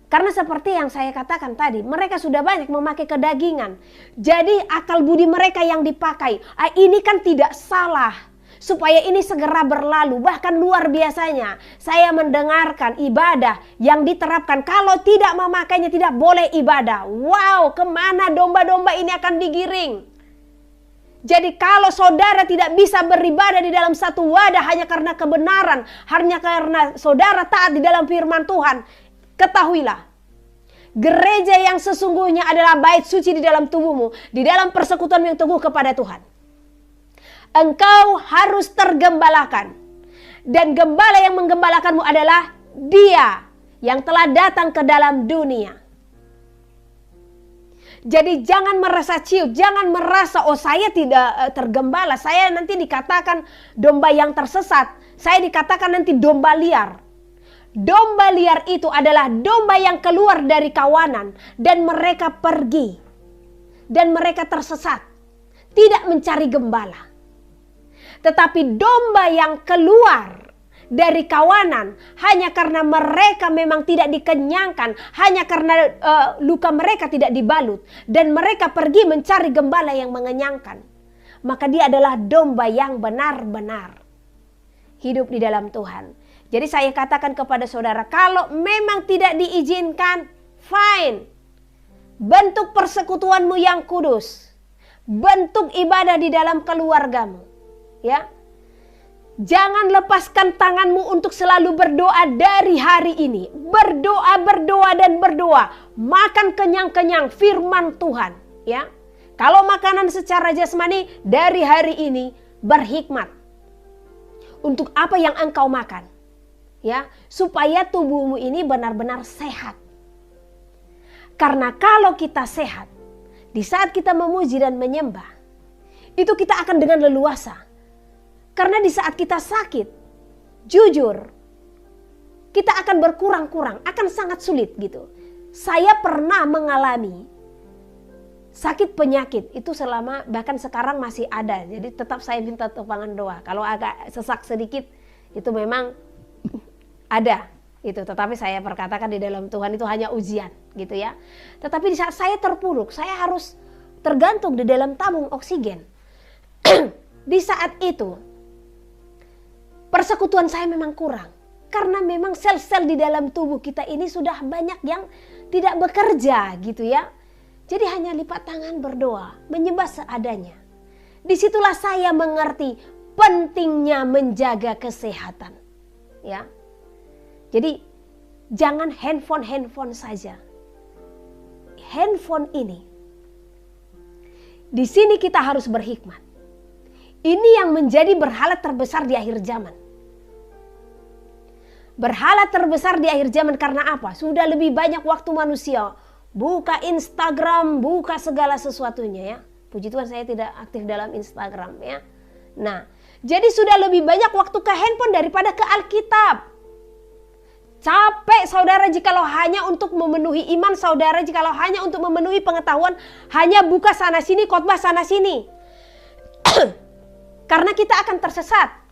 Karena seperti yang saya katakan tadi, mereka sudah banyak memakai kedagingan. Jadi akal budi mereka yang dipakai, ini kan tidak salah. Supaya ini segera berlalu. Bahkan luar biasanya, saya mendengarkan ibadah yang diterapkan. Kalau tidak memakainya tidak boleh ibadah. Wow, kemana domba-domba ini akan digiring? Jadi kalau saudara tidak bisa beribadah di dalam satu wadah hanya karena kebenaran, hanya karena saudara taat di dalam firman Tuhan, ketahuilah, gereja yang sesungguhnya adalah bait suci di dalam tubuhmu, di dalam persekutuan yang teguh kepada Tuhan. Engkau harus tergembalakan. Dan gembala yang menggembalakanmu adalah Dia yang telah datang ke dalam dunia. Jadi jangan merasa ciut, jangan merasa oh saya tidak tergembala, saya nanti dikatakan domba yang tersesat, saya dikatakan nanti domba liar. Domba liar itu adalah domba yang keluar dari kawanan dan mereka pergi dan mereka tersesat, tidak mencari gembala. Tetapi domba yang keluar dari kawanan hanya karena mereka memang tidak dikenyangkan, hanya karena luka mereka tidak dibalut, dan mereka pergi mencari gembala yang mengenyangkan, maka dia adalah domba yang benar-benar hidup di dalam Tuhan. Jadi saya katakan kepada saudara, kalau memang tidak diizinkan, fine, bentuk persekutuanmu yang kudus, bentuk ibadah di dalam keluargamu. Ya, jangan lepaskan tanganmu untuk selalu berdoa dari hari ini. Berdoa, berdoa, dan berdoa. Makan kenyang-kenyang firman Tuhan. Ya, kalau makanan secara jasmani dari hari ini berhikmat untuk apa yang engkau makan. Ya, supaya tubuhmu ini benar-benar sehat. Karena kalau kita sehat, di saat kita memuji dan menyembah, itu kita akan dengan leluasa. Karena di saat kita sakit, jujur, kita akan berkurang-kurang, akan sangat sulit gitu. Saya pernah mengalami sakit penyakit itu selama, bahkan sekarang masih ada. Jadi tetap saya minta topangan doa. Kalau agak sesak sedikit itu memang ada itu. Tetapi saya perkatakan di dalam Tuhan itu hanya ujian gitu ya. Tetapi di saat saya terpuruk, saya harus tergantung di dalam tabung oksigen. Di saat itu persekutuan saya memang kurang. Karena memang sel-sel di dalam tubuh kita ini sudah banyak yang tidak bekerja gitu ya. Jadi hanya lipat tangan berdoa, menyembah seadanya. Disitulah saya mengerti pentingnya menjaga kesehatan. Ya, jadi jangan handphone saja. Handphone ini, di sini kita harus berhikmat. Ini yang menjadi berhala terbesar di akhir zaman. Berhala terbesar di akhir zaman karena apa? Sudah lebih banyak waktu manusia buka Instagram, buka segala sesuatunya ya. Puji Tuhan saya tidak aktif dalam Instagram ya. Nah, jadi sudah lebih banyak waktu ke handphone daripada ke Alkitab. Capek saudara jikalau hanya untuk memenuhi iman saudara, jikalau hanya untuk memenuhi pengetahuan, hanya buka sana sini, khotbah sana sini. Karena kita akan tersesat.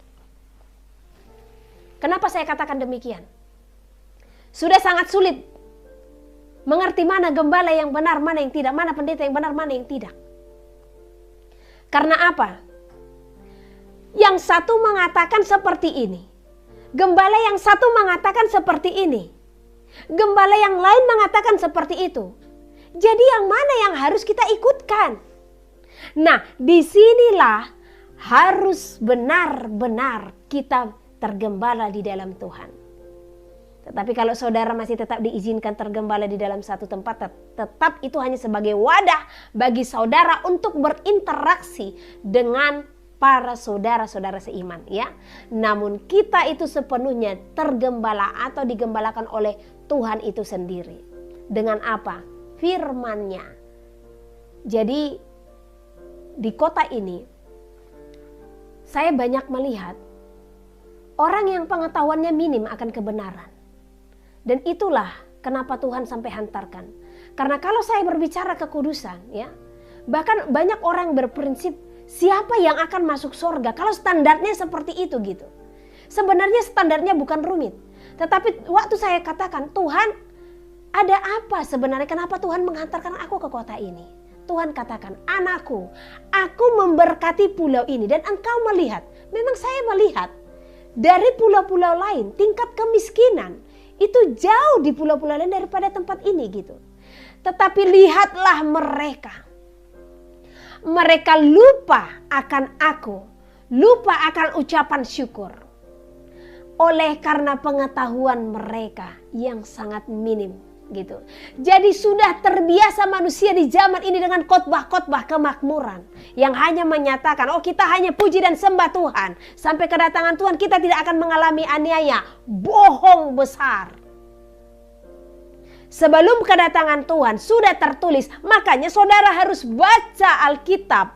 Kenapa saya katakan demikian? Sudah sangat sulit mengerti mana gembala yang benar, mana yang tidak, mana pendeta yang benar, mana yang tidak. Karena apa? Yang satu mengatakan seperti ini, gembala yang satu mengatakan seperti ini, gembala yang lain mengatakan seperti itu. Jadi yang mana yang harus kita ikutkan? Nah, disinilah harus benar-benar kita tergembala di dalam Tuhan. Tetapi kalau saudara masih tetap diizinkan tergembala di dalam satu tempat, tetap itu hanya sebagai wadah bagi saudara untuk berinteraksi dengan para saudara-saudara seiman ya. Namun kita itu sepenuhnya tergembala atau digembalakan oleh Tuhan itu sendiri. Dengan apa? Firman-Nya. Jadi di kota ini saya banyak melihat orang yang pengetahuannya minim akan kebenaran. Dan itulah kenapa Tuhan sampai hantarkan. Karena kalau saya berbicara kekudusan ya, bahkan banyak orang berprinsip siapa yang akan masuk surga kalau standarnya seperti itu gitu. Sebenarnya standarnya bukan rumit. Tetapi waktu saya katakan Tuhan ada apa sebenarnya, kenapa Tuhan menghantarkan aku ke kota ini? Tuhan katakan, anakku, aku memberkati pulau ini dan engkau melihat. Memang saya melihat dari pulau-pulau lain tingkat kemiskinan itu jauh di pulau-pulau lain daripada tempat ini gitu. Tetapi lihatlah mereka. Mereka lupa akan aku, lupa akan ucapan syukur. Oleh karena pengetahuan mereka yang sangat minim gitu. Jadi sudah terbiasa manusia di zaman ini dengan khotbah-khotbah kemakmuran yang hanya menyatakan, oh kita hanya puji dan sembah Tuhan. Sampai kedatangan Tuhan kita tidak akan mengalami aniaya. Bohong besar. Sebelum kedatangan Tuhan sudah tertulis, makanya saudara harus baca Alkitab.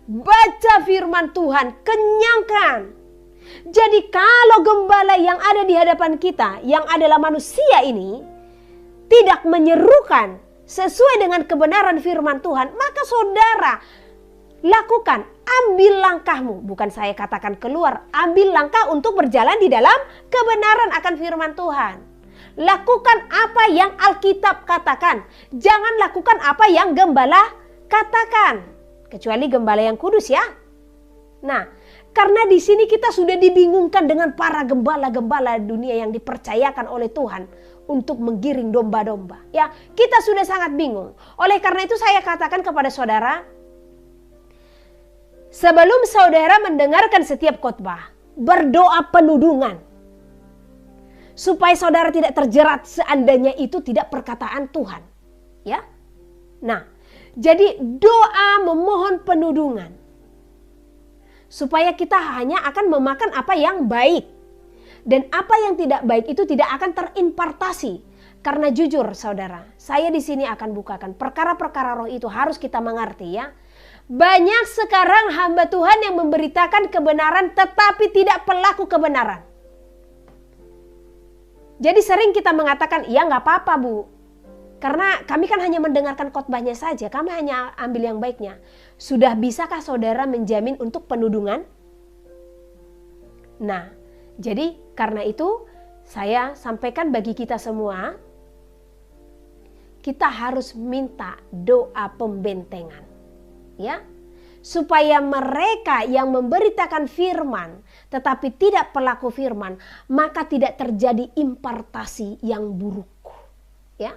Baca firman Tuhan, kenyangkan. Jadi kalau gembala yang ada di hadapan kita, yang adalah manusia ini, tidak menyerukan sesuai dengan kebenaran firman Tuhan, maka saudara lakukan, ambil langkahmu. Bukan saya katakan keluar, ambil langkah untuk berjalan di dalam kebenaran akan firman Tuhan. Lakukan apa yang Alkitab katakan. Jangan lakukan apa yang gembala katakan. Kecuali gembala yang kudus ya. Nah, karena di sini kita sudah dibingungkan dengan para gembala-gembala dunia yang dipercayakan oleh Tuhan untuk menggiring domba-domba. Ya, kita sudah sangat bingung. Oleh karena itu saya katakan kepada saudara, sebelum saudara mendengarkan setiap khotbah, berdoa penudungan. Supaya saudara tidak terjerat seandainya itu tidak perkataan Tuhan. Ya. Nah, jadi doa memohon penudungan. Supaya kita hanya akan memakan apa yang baik. Dan apa yang tidak baik itu tidak akan terimpartasi. Karena jujur saudara, saya di sini akan bukakan perkara-perkara roh itu harus kita mengerti ya. Banyak sekarang hamba Tuhan yang memberitakan kebenaran tetapi tidak pelaku kebenaran. Jadi sering kita mengatakan, ya nggak apa-apa Bu. Karena kami kan hanya mendengarkan khotbahnya saja, kami hanya ambil yang baiknya. Sudah bisakah saudara menjamin untuk penudungan? Nah, jadi karena itu saya sampaikan bagi kita semua, kita harus minta doa pembentengan. Ya, supaya mereka yang memberitakan firman tetapi tidak pelaku firman, maka tidak terjadi impartasi yang buruk, ya.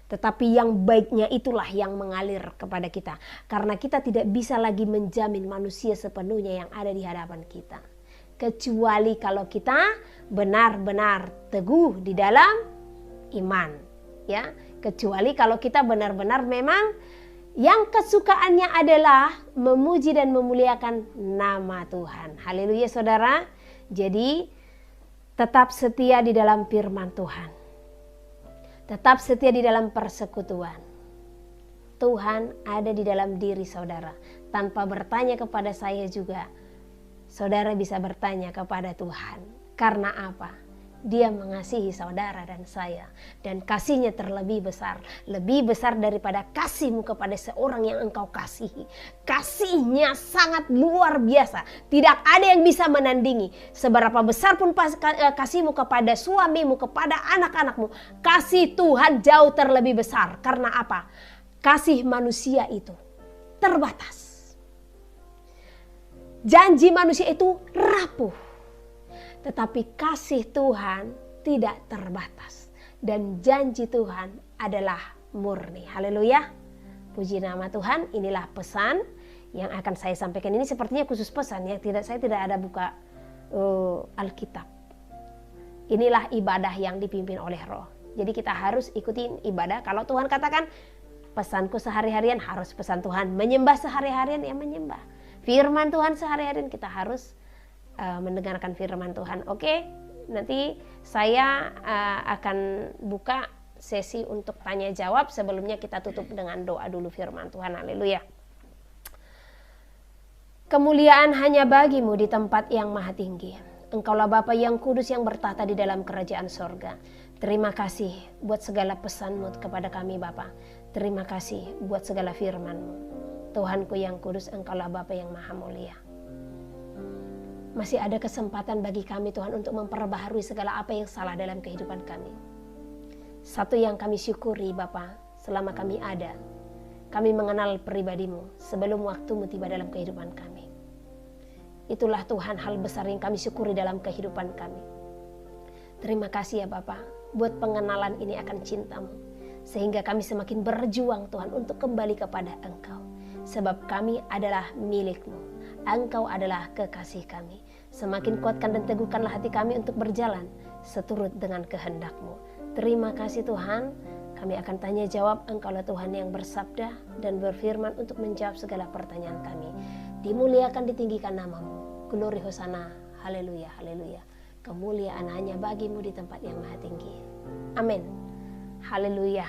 Tetapi yang baiknya itulah yang mengalir kepada kita, karena kita tidak bisa lagi menjamin manusia sepenuhnya yang ada di hadapan kita, kecuali kalau kita benar-benar teguh di dalam iman, ya. Kecuali kalau kita benar-benar memang yang kesukaannya adalah memuji dan memuliakan nama Tuhan. Haleluya saudara. Jadi tetap setia di dalam firman Tuhan. Tetap setia di dalam persekutuan. Tuhan ada di dalam diri saudara. Tanpa bertanya kepada saya juga, saudara bisa bertanya kepada Tuhan. Karena apa? Dia mengasihi saudara dan saya. Dan kasihnya terlebih besar. Lebih besar daripada kasihmu kepada seorang yang engkau kasihi. Kasihnya sangat luar biasa. Tidak ada yang bisa menandingi. Seberapa besar pun kasihmu kepada suamimu, kepada anak-anakmu. Kasih Tuhan jauh terlebih besar. Karena apa? Kasih manusia itu terbatas. Janji manusia itu rapuh. Tetapi kasih Tuhan tidak terbatas. Dan janji Tuhan adalah murni. Haleluya. Puji nama Tuhan. Inilah pesan yang akan saya sampaikan. Ini sepertinya khusus pesan ya. Saya tidak ada buka Alkitab. Inilah ibadah yang dipimpin oleh Roh. Jadi kita harus ikutin ibadah. Kalau Tuhan katakan pesanku sehari-harian, harus pesan Tuhan. Menyembah sehari-harian, ya menyembah. Firman Tuhan sehari-harian, kita harus mendengarkan firman Tuhan. Oke, nanti saya akan buka sesi untuk tanya jawab. Sebelumnya kita tutup dengan doa dulu firman Tuhan. Haleluya. Kemuliaan hanya bagimu di tempat yang maha tinggi. Engkaulah Bapa yang kudus yang bertahta di dalam kerajaan sorga. Terima kasih buat segala pesanmu kepada kami Bapa. Terima kasih buat segala firman-Mu. Tuhanku yang kudus, Engkaulah Bapa yang maha mulia. Masih ada kesempatan bagi kami Tuhan untuk memperbaharui segala apa yang salah dalam kehidupan kami. Satu yang kami syukuri Bapa, selama kami ada, kami mengenal pribadi-Mu sebelum waktu-Mu tiba dalam kehidupan kami. Itulah Tuhan hal besar yang kami syukuri dalam kehidupan kami. Terima kasih ya Bapa, buat pengenalan ini akan cinta-Mu. Sehingga kami semakin berjuang Tuhan untuk kembali kepada Engkau. Sebab kami adalah milik-Mu. Engkau adalah kekasih kami. Semakin kuatkan dan teguhkanlah hati kami untuk berjalan seturut dengan kehendak-Mu. Terima kasih Tuhan. Kami akan tanya jawab. Engkaulah Tuhan yang bersabda dan berfirman untuk menjawab segala pertanyaan kami. Dimuliakan, ditinggikan nama-Mu. Glory Hosana. Haleluya, haleluya. Kemuliaan hanya bagi-Mu di tempat yang maha tinggi. Amin. Haleluya.